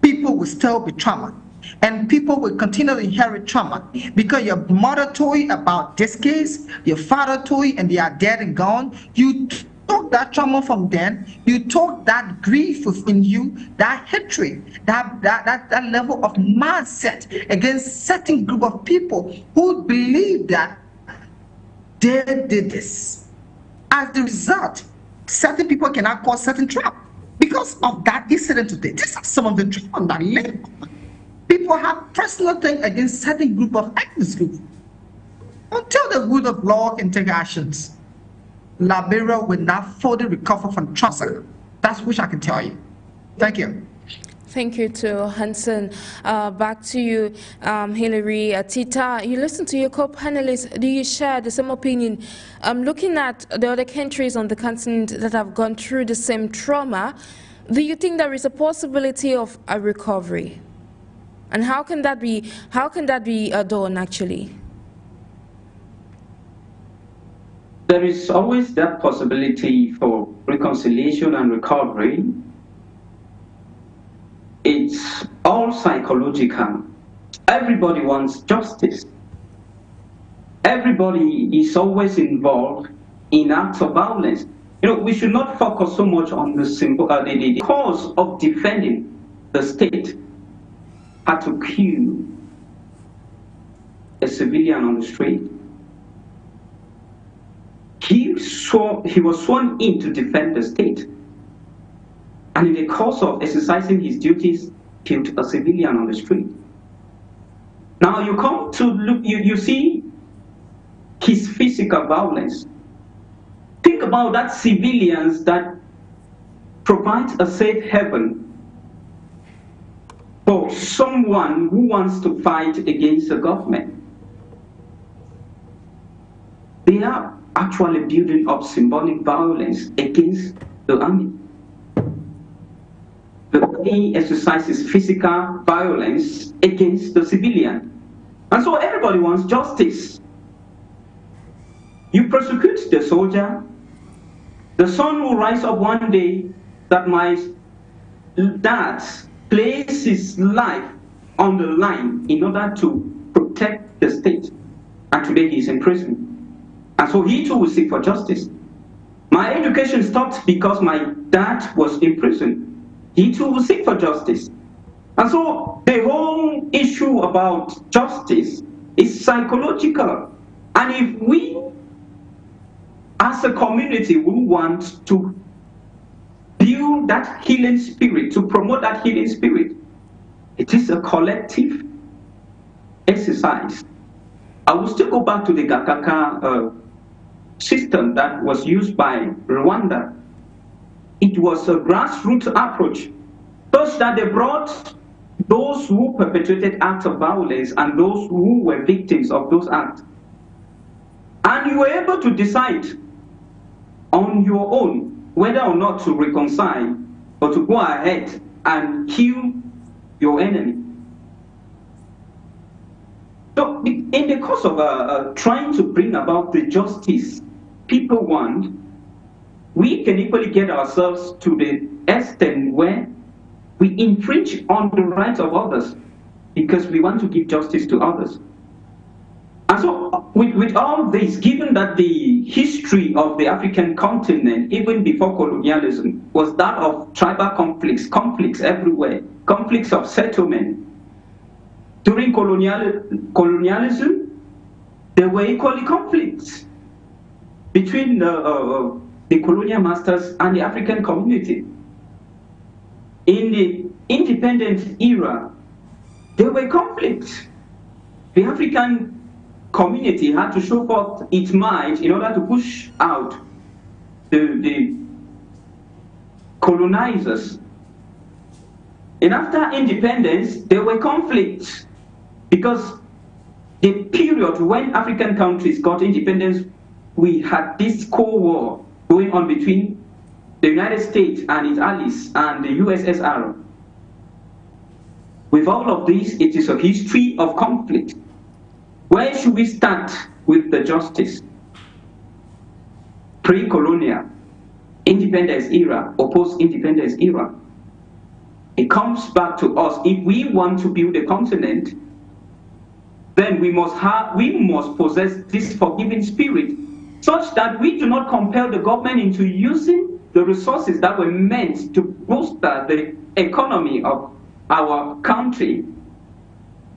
people will still be trauma. And people will continue to inherit trauma. Because your mother told you about this case, your father told you, and they are dead and gone. You took that trauma from them. You took that grief within you, that hatred, that level of mindset against certain group of people who believe that they did this. As the result, certain people cannot cause certain trauma because of that incident today. These are some of the trauma that live. People have personal thing against certain group of ethnic groups. Until the rule of law can take actions, Liberia will not fully recover from trauma. That's which I can tell you. Thank you. Thank you to HANSON. Back to you, HILARY. TITA, you listen to your co-panelists. Do you share the same opinion? Looking at the other countries on the continent that have gone through the same trauma, do you think there is a possibility of a recovery? And how can that be? How can that be done actually? There is always that possibility for reconciliation and recovery. It's all psychological. Everybody wants justice. Everybody is always involved in acts of violence. You know, we should not focus so much on the cause of defending the state had to kill a civilian on the street. He was sworn in to defend the state. And in the course of exercising his duties, killed a civilian on the street. Now you come to look, you see his physical violence. Think about that civilians that provide a safe haven for someone who wants to fight against the government. They are actually building up symbolic violence against the army. The army exercises physical violence against the civilian. And so everybody wants justice. You prosecute the soldier, the son will rise up one day that my dad place his life on the line in order to protect the state. And today he is in prison. And so he too will seek for justice. My education stopped because my dad was in prison. He too will seek for justice. And so the whole issue about justice is psychological. And if we, as a community, who want to build that healing spirit, to promote that healing spirit, it is a collective exercise. I will still go back to the Gakaka system that was used by Rwanda. It was a grassroots approach, such that they brought those who perpetrated acts of violence and those who were victims of those acts. And you were able to decide on your own whether or not to reconcile or to go ahead and kill your enemy. So in the course of trying to bring about the justice people want, we can equally get ourselves to the extent where we infringe on the rights of others because we want to give justice to others. And so with all this, given that the history of the African continent, even before colonialism, was that of tribal conflicts everywhere, conflicts of settlement. During colonialism, there were equally conflicts between the colonial masters and the African community. In the independence era, there were conflicts. The African community had to show forth its might in order to push out the colonizers. And after independence, there were conflicts because the period when African countries got independence, we had this Cold War going on between the United States and its allies and the USSR. With all of this, it is a history of conflict. Where should we start with the justice? Pre-colonial, independence era, or post-independence era. It comes back to us. If we want to build a continent, then we must possess this forgiving spirit, such that we do not compel the government into using the resources that were meant to bolster the economy of our country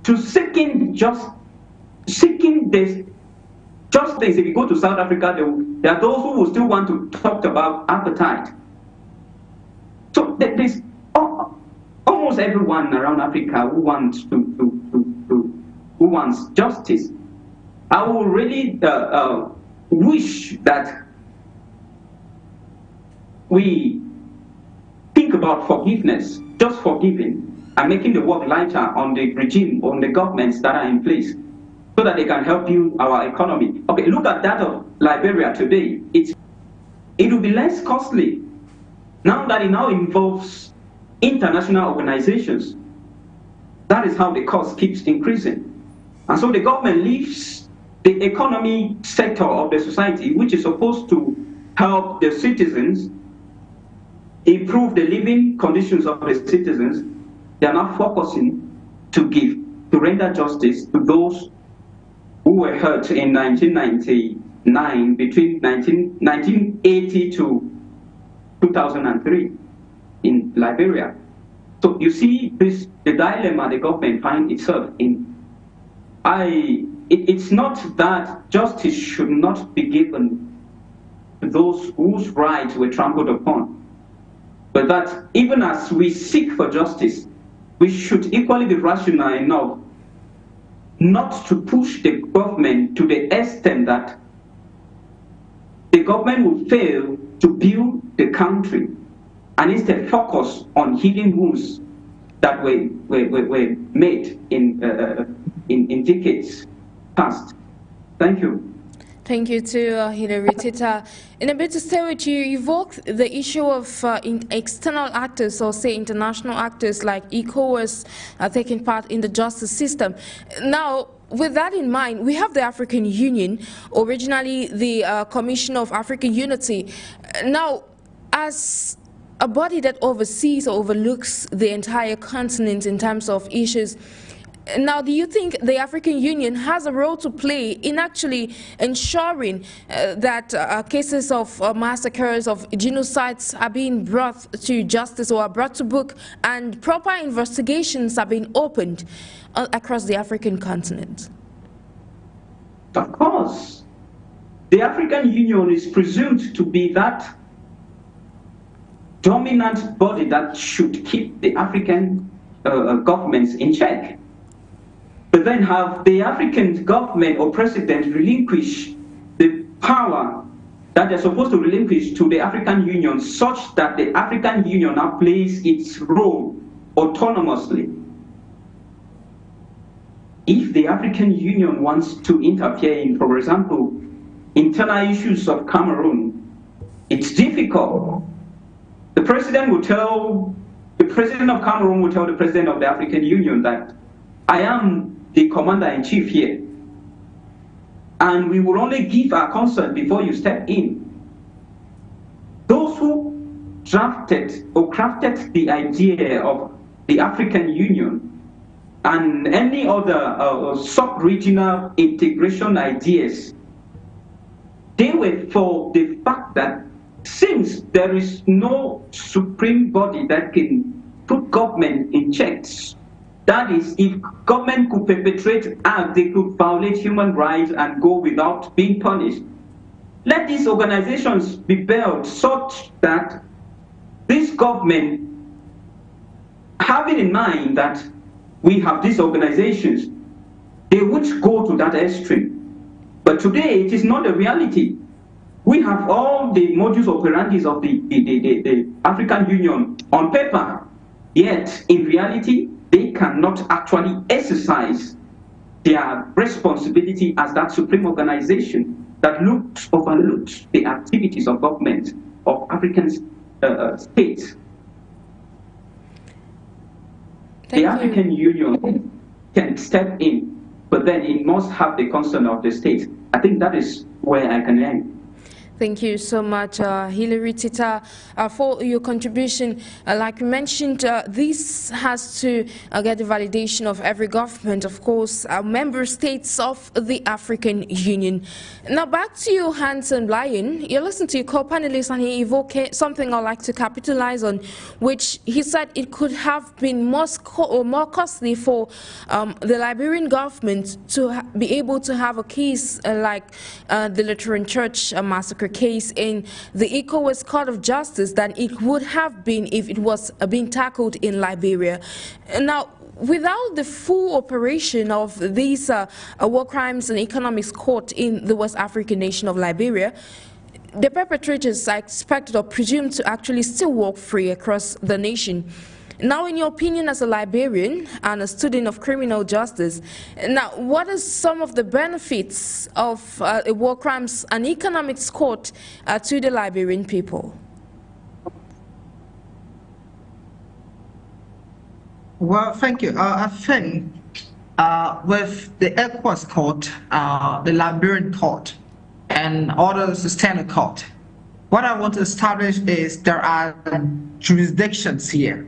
to seeking this justice. If you go to South Africa, there are those who will still want to talk about apartheid. So there's almost everyone around Africa who wants who wants justice. I will really wish that we think about forgiveness, just forgiving, and making the work lighter on the regime, on the governments that are in place, so that they can help build our economy. Okay, look at that of Liberia today. It will be less costly now that it now involves international organizations. That is how the cost keeps increasing. And so the government leaves the economy sector of the society, which is supposed to help the citizens improve the living conditions of the citizens. They are now focusing to render justice to those who were hurt in 1999, between 1980 to 2003 in Liberia. So you see the dilemma the government finds itself in. It's not that justice should not be given to those whose rights were trampled upon, but that even as we seek for justice, we should equally be rational enough not to push the government to the extent that the government will fail to build the country and instead focus on healing wounds that were made in decades past. Thank you. Thank you to HILARY. TITA, in a bit to stay with you, you evoked the issue of external actors, or say international actors like ECOWAS taking part in the justice system. Now, with that in mind, we have the African Union, originally the Commission of African Unity. Now, as a body that oversees or overlooks the entire continent in terms of issues, now, do you think the African Union has a role to play in actually ensuring that cases of massacres, of genocides are being brought to justice or are brought to book, and proper investigations are being opened across the African continent? Of course. The African Union is presumed to be that dominant body that should keep the African governments in check. But then have the African government or president relinquish the power that they're supposed to relinquish to the African Union, such that the African Union now plays its role autonomously. If the African Union wants to interfere in, for example, internal issues of Cameroon, it's difficult. The president of Cameroon will tell the president of the African Union that I am the commander-in-chief here, and we will only give our consent before you step in. Those who drafted or crafted the idea of the African Union and any other sub-regional integration ideas, they were for the fact that since there is no supreme body that can put government in checks, that is, if government could perpetrate acts, they could violate human rights and go without being punished. Let these organizations be built such that this government, having in mind that we have these organizations, they would go to that extreme. But today, it is not a reality. We have all the modus operandi of the African Union on paper, yet in reality, they cannot actually exercise their responsibility as that supreme organization that overlooks the activities of government of African states. The African Union can step in, but then it must have the consent of the state. I think that is where I can end. Thank you so much, HILARY. TITA, for your contribution. Like you mentioned, this has to get the validation of every government, of course, member states of the African Union. Now, back to you, HANSON. BLAYON, you listen to your co-panelist, and he evoked something I'd like to capitalize on, which he said it could have been more costly for the Liberian government to be able to have a case like the Lutheran Church massacre case in the ECOWAS Court of Justice than it would have been if it was being tackled in Liberia. Now, without the full operation of these war crimes and economics court in the West African nation of Liberia, the perpetrators are expected or presumed to actually still walk free across the nation. Now, in your opinion as a Liberian and a student of criminal justice, now, what are some of the benefits of a war crimes and economics court to the Liberian people? Well, thank you. I think with the ECOWAS court, the Liberian court, and other sustained court, what I want to establish is there are jurisdictions here.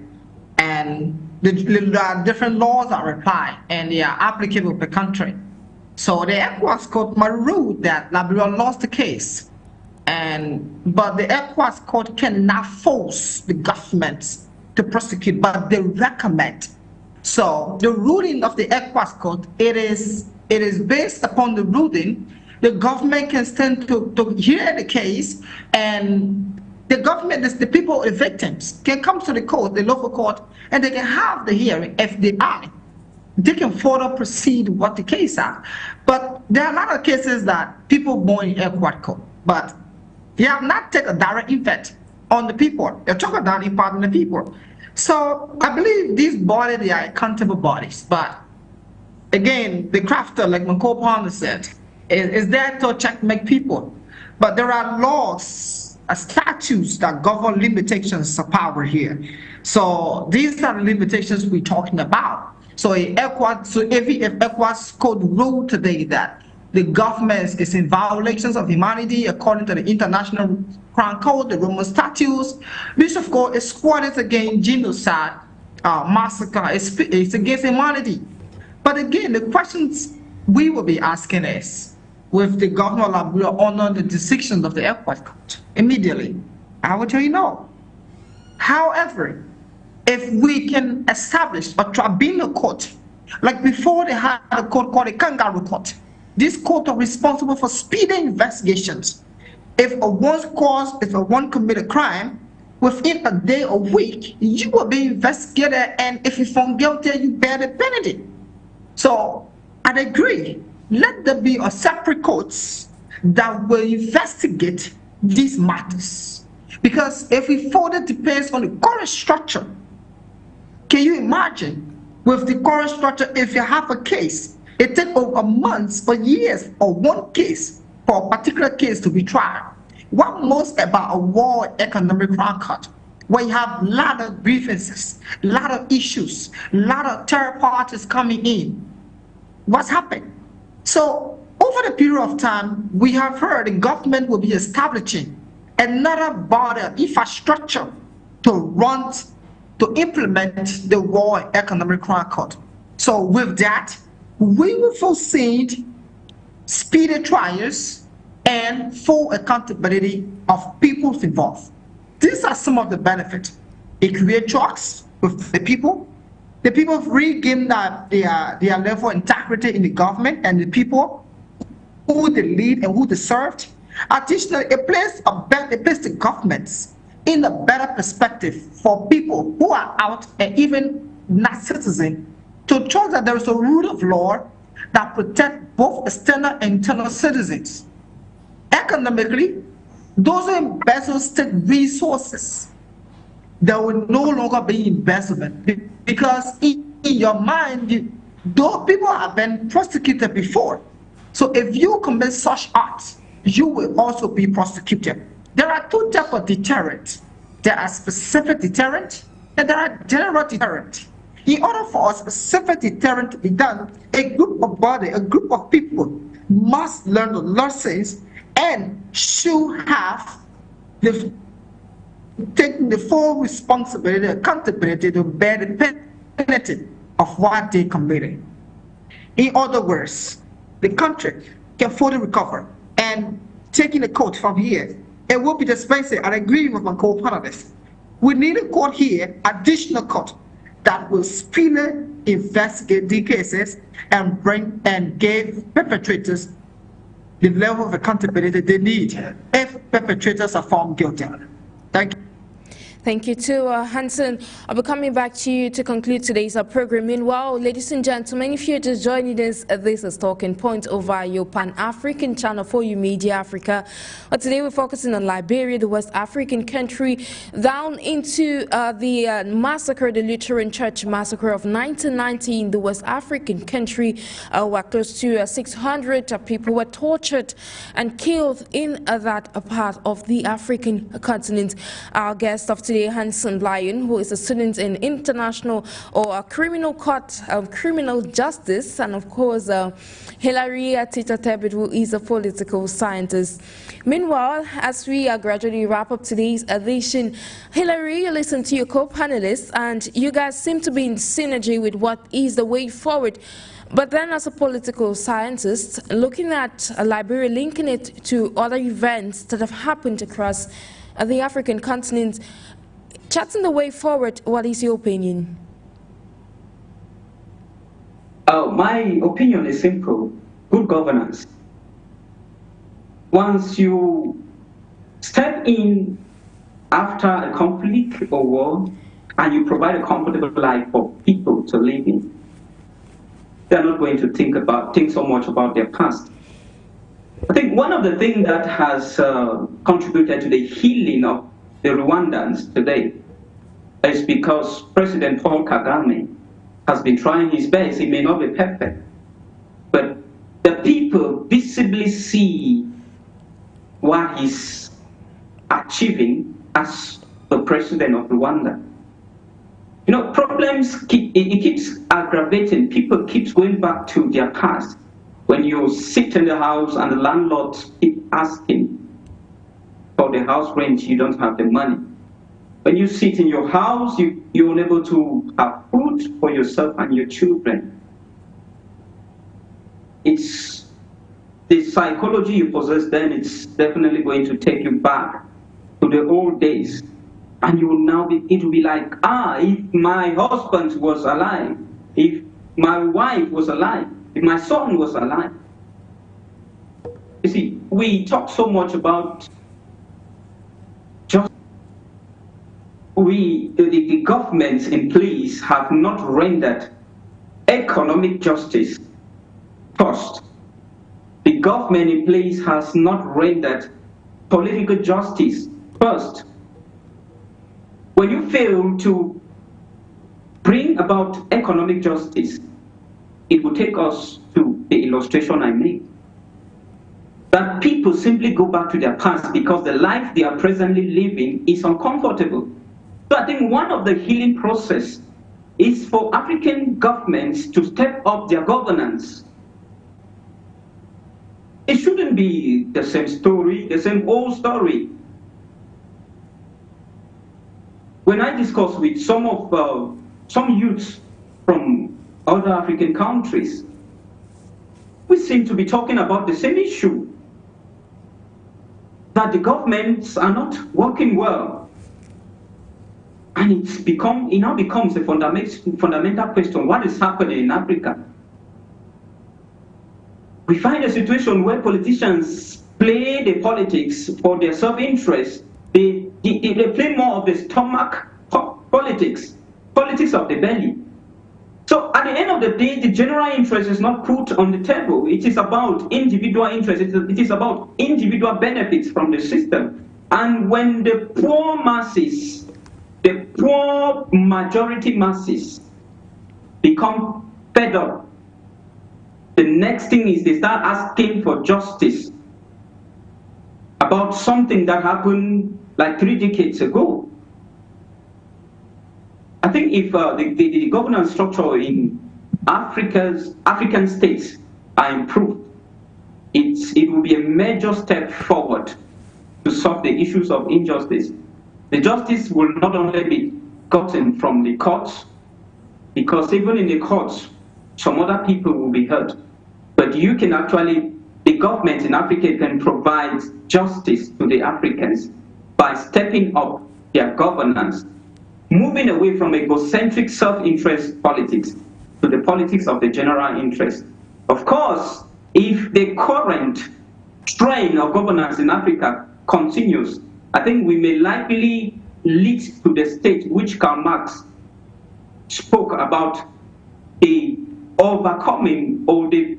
And there are different laws that apply, and they are applicable per country. So the ECOWAS court might rule that Liberia lost the case, but the ECOWAS court cannot force the governments to prosecute, but they recommend. So the ruling of the ECOWAS court, it is based upon the ruling. The government can stand to hear the case, and the government, the people, the victims, can come to the court, the local court, and they can have the hearing if they are. They can further proceed what the case are. But there are a lot of cases that people born in ECOWAS court, but You have not taken a direct effect on the people. You took a direct impact on the people. So I believe these bodies, they are accountable bodies. But again, the crafter, like my co-partner said, is there to checkmate people. But there are laws, statutes that govern limitations of power here. So these are the limitations we're talking about. So if ECOWAS code rule today that the government is in violations of humanity according to the International Crime Code, the Roman Statutes, which of course is squatted against genocide, massacre, it's against humanity. But again, the questions we will be asking is, with the government of Liberia honor the decisions of the ECOWAS Court immediately? I will tell you no. However, if we can establish a tribunal court, like before they had a court called a kangaroo court, this court are responsible for speedy investigations. If one commit a crime, within a day or week, you will be investigated, and if you found guilty, you bear the penalty. So I'd agree, let there be a separate courts that will investigate these matters. Because if we further depends on the current structure, can you imagine with the current structure, if you have a case, it takes over months or years or one case for a particular case to be tried. What most about a World Economic Crime Court, where you have a lot of grievances, a lot of issues, a lot of third parties coming in. What's happened? So over the period of time, we have heard the government will be establishing another body infrastructure to implement the World Economic Crime Court. So with that, we will foresee speedy trials and full accountability of people involved. These are some of the benefits. It creates trust with the people. The people regain their level of integrity in the government and the people who they lead and who they served. Additionally, it places the governments in a better perspective for people who are out and even not citizens, to show that there is a rule of law that protects both external and internal citizens. Economically, those who embezzle state resources, there will no longer be embezzlement, because in your mind, those people have been prosecuted before. So if you commit such acts, you will also be prosecuted. There are two types of deterrent. There are specific deterrent and there are general deterrent. In order for a specific deterrent to be done, a group of people must learn the lessons and should have taking the full responsibility, accountability to bear the penalty of what they committed. In other words, the country can fully recover, and taking the court from here, it will be expensive. I agree with my co-panelists. We need a court here, additional court, that will speedily investigate the cases and give perpetrators the level of accountability they need if perpetrators are found guilty. Thank you. Thank you too, HANSON. I'll be coming back to you to conclude today's program. Meanwhile, ladies and gentlemen, if you're just joining us, this is Talking Point over your Pan-African channel for you, Media Africa. But today we're focusing on Liberia, the West African country, down into the massacre, the Lutheran Church massacre of 1990 in the West African country, where close to 600 people were tortured and killed in that part of the African continent. Our guest of today, HANSON BLAYON, who is a student in international or criminal court of criminal justice, and of course HILARY at TITA TEBIT, who is a political scientist. Meanwhile, as we gradually wrap up today's edition, HILARY, you listen to your co-panelists and you guys seem to be in synergy with what is the way forward. But then as a political scientist, looking at Liberia, linking it to other events that have happened across the African continent, chatting the way forward, what is your opinion? My opinion is simple: good governance. Once you step in after a conflict or war and you provide a comfortable life for people to live in, they're not going to think so much about their past. I think one of the things that has contributed to the healing of the Rwandans today is because President Paul Kagame has been trying his best. He may not be perfect, but the people visibly see what he's achieving as the president of Rwanda. You know, problems it keeps aggravating. People keep going back to their past. When you sit in the house and the landlord keep asking for the house rent, you don't have the money. When you sit in your house, you're unable to have food for yourself and your children. It's the psychology you possess then, it's definitely going to take you back to the old days. And you will now it will be like, if my husband was alive, if my wife was alive, if my son was alive. You see, we talk so much about just the governments in place have not rendered economic justice first. The government in place has not rendered political justice first. When you fail to bring about economic justice, it will take us to the illustration I made. That people simply go back to their past because the life they are presently living is uncomfortable. So I think one of the healing process is for African governments to step up their governance. It shouldn't be the same story, the same old story. When I discuss with some youths from other African countries, we seem to be talking about the same issue, that the governments are not working well. And it now becomes a fundamental question: what is happening in Africa? We find a situation where politicians play the politics for their self-interest. They play more of the stomach politics of the belly. So at the end of the day, the general interest is not put on the table. It is about individual interest. It is about individual benefits from the system. And when the poor masses, the poor majority masses become fed up, the next thing is they start asking for justice about something that happened like 3 decades ago. I think if the governance structure in African states are improved, it will be a major step forward to solve the issues of injustice. The justice will not only be gotten from the courts, because even in the courts, some other people will be hurt. But you can actually, the government in Africa can provide justice to the Africans by stepping up their governance, moving away from egocentric self-interest politics to the politics of the general interest. Of course, if the current trend of governance in Africa continues, I think we may likely lead to the state which Karl Marx spoke about, the overcoming or the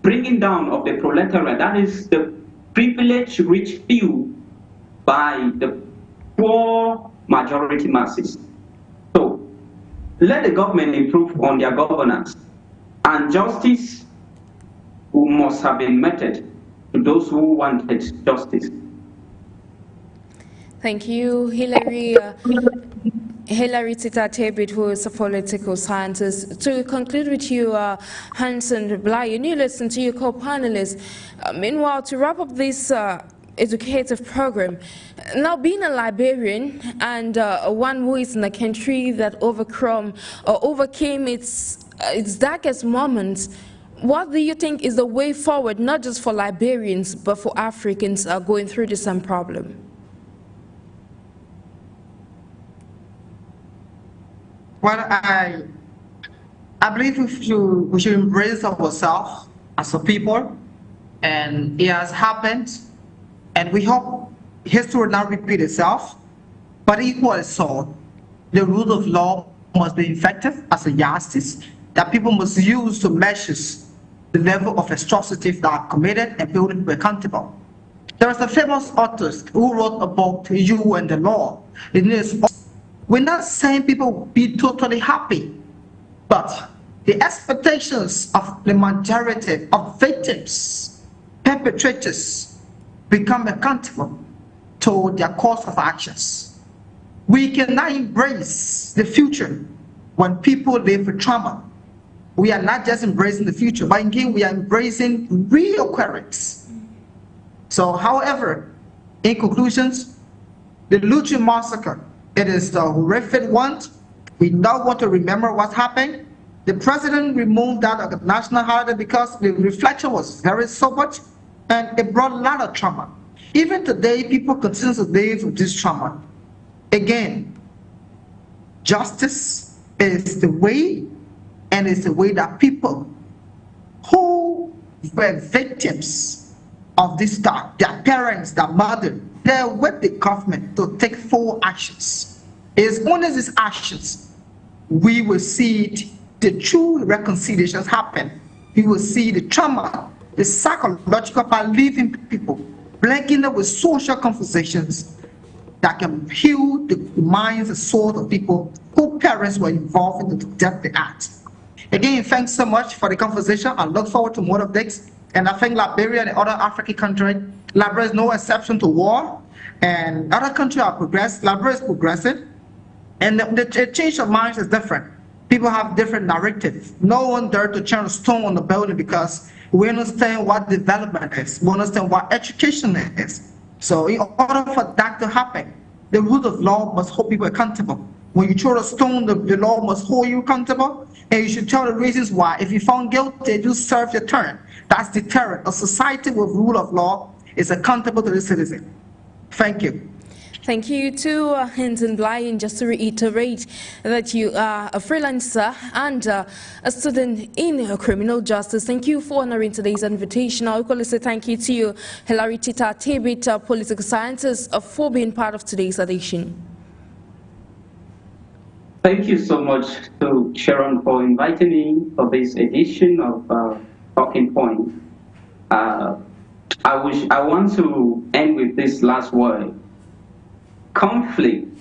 bringing down of the proletariat. That is the privileged rich few by the poor majority masses. So let the government improve on their governance, and justice must have been meted to those who wanted justice. Thank you, Hilary. Hilary TEBIT, who is a political scientist. To conclude with you, HANSON, BLAYON, you listen to your co-panelists. Meanwhile, to wrap up this educative program, now being a Liberian and one who is in a country that overcame its darkest moments, what do you think is the way forward, not just for Liberians, but for Africans going through the same problem? Well, I believe we should embrace ourselves as a people, and it has happened, and we hope history will not repeat itself. But equally so, the rule of law must be effective as a justice that people must use to measure the level of atrocities that are committed and holding people accountable. There is a famous author who wrote a book, You and the Law. We're not saying people will be totally happy, but the expectations of the majority of victims, perpetrators, become accountable to their course of actions. We cannot embrace the future when people live with trauma. We are not just embracing the future, but again, we are embracing real occurrence. So, however, in conclusions, the Lutheran massacre, it is the horrific one. We now want to remember what happened. The president removed that as a national holiday because the reflection was very sober and it brought a lot of trauma. Even today, people continue to live with this trauma. Again, justice is the way, and it's the way that people who were victims of this stuff, their parents, their mother, they're with the government to take full actions. It's only these actions we will see the true reconciliations happen. We will see the trauma, the psychological part leaving people, blanking them with social conversations that can heal the minds and souls of people whose parents were involved in the death act. Again, thanks so much for the conversation. I look forward to more of this. And I think Liberia and other African countries, Liberia is no exception to war, and other countries are progressing. Liberia is progressing, and the change of minds is different. People have different narratives. No one dare to turn a stone on the building because we understand what development is. We understand what education is. So in order for that to happen, the rule of law must hold people accountable. When you throw a stone, the law must hold you accountable, and you should tell the reasons why. If you're found guilty, you serve your turn. That's deterrent. A society with rule of law is accountable to the citizen. Thank you. Thank you to HANSON BLAYON. Just to reiterate that you are a freelancer and a student in criminal justice. Thank you for honoring today's invitation. I also say thank you to you, HILARY, TITA, TEBIT, political sciences, for being part of today's edition. Thank you so much to Sharon for inviting me for this edition of Talking Point. I want to end with this last word. Conflict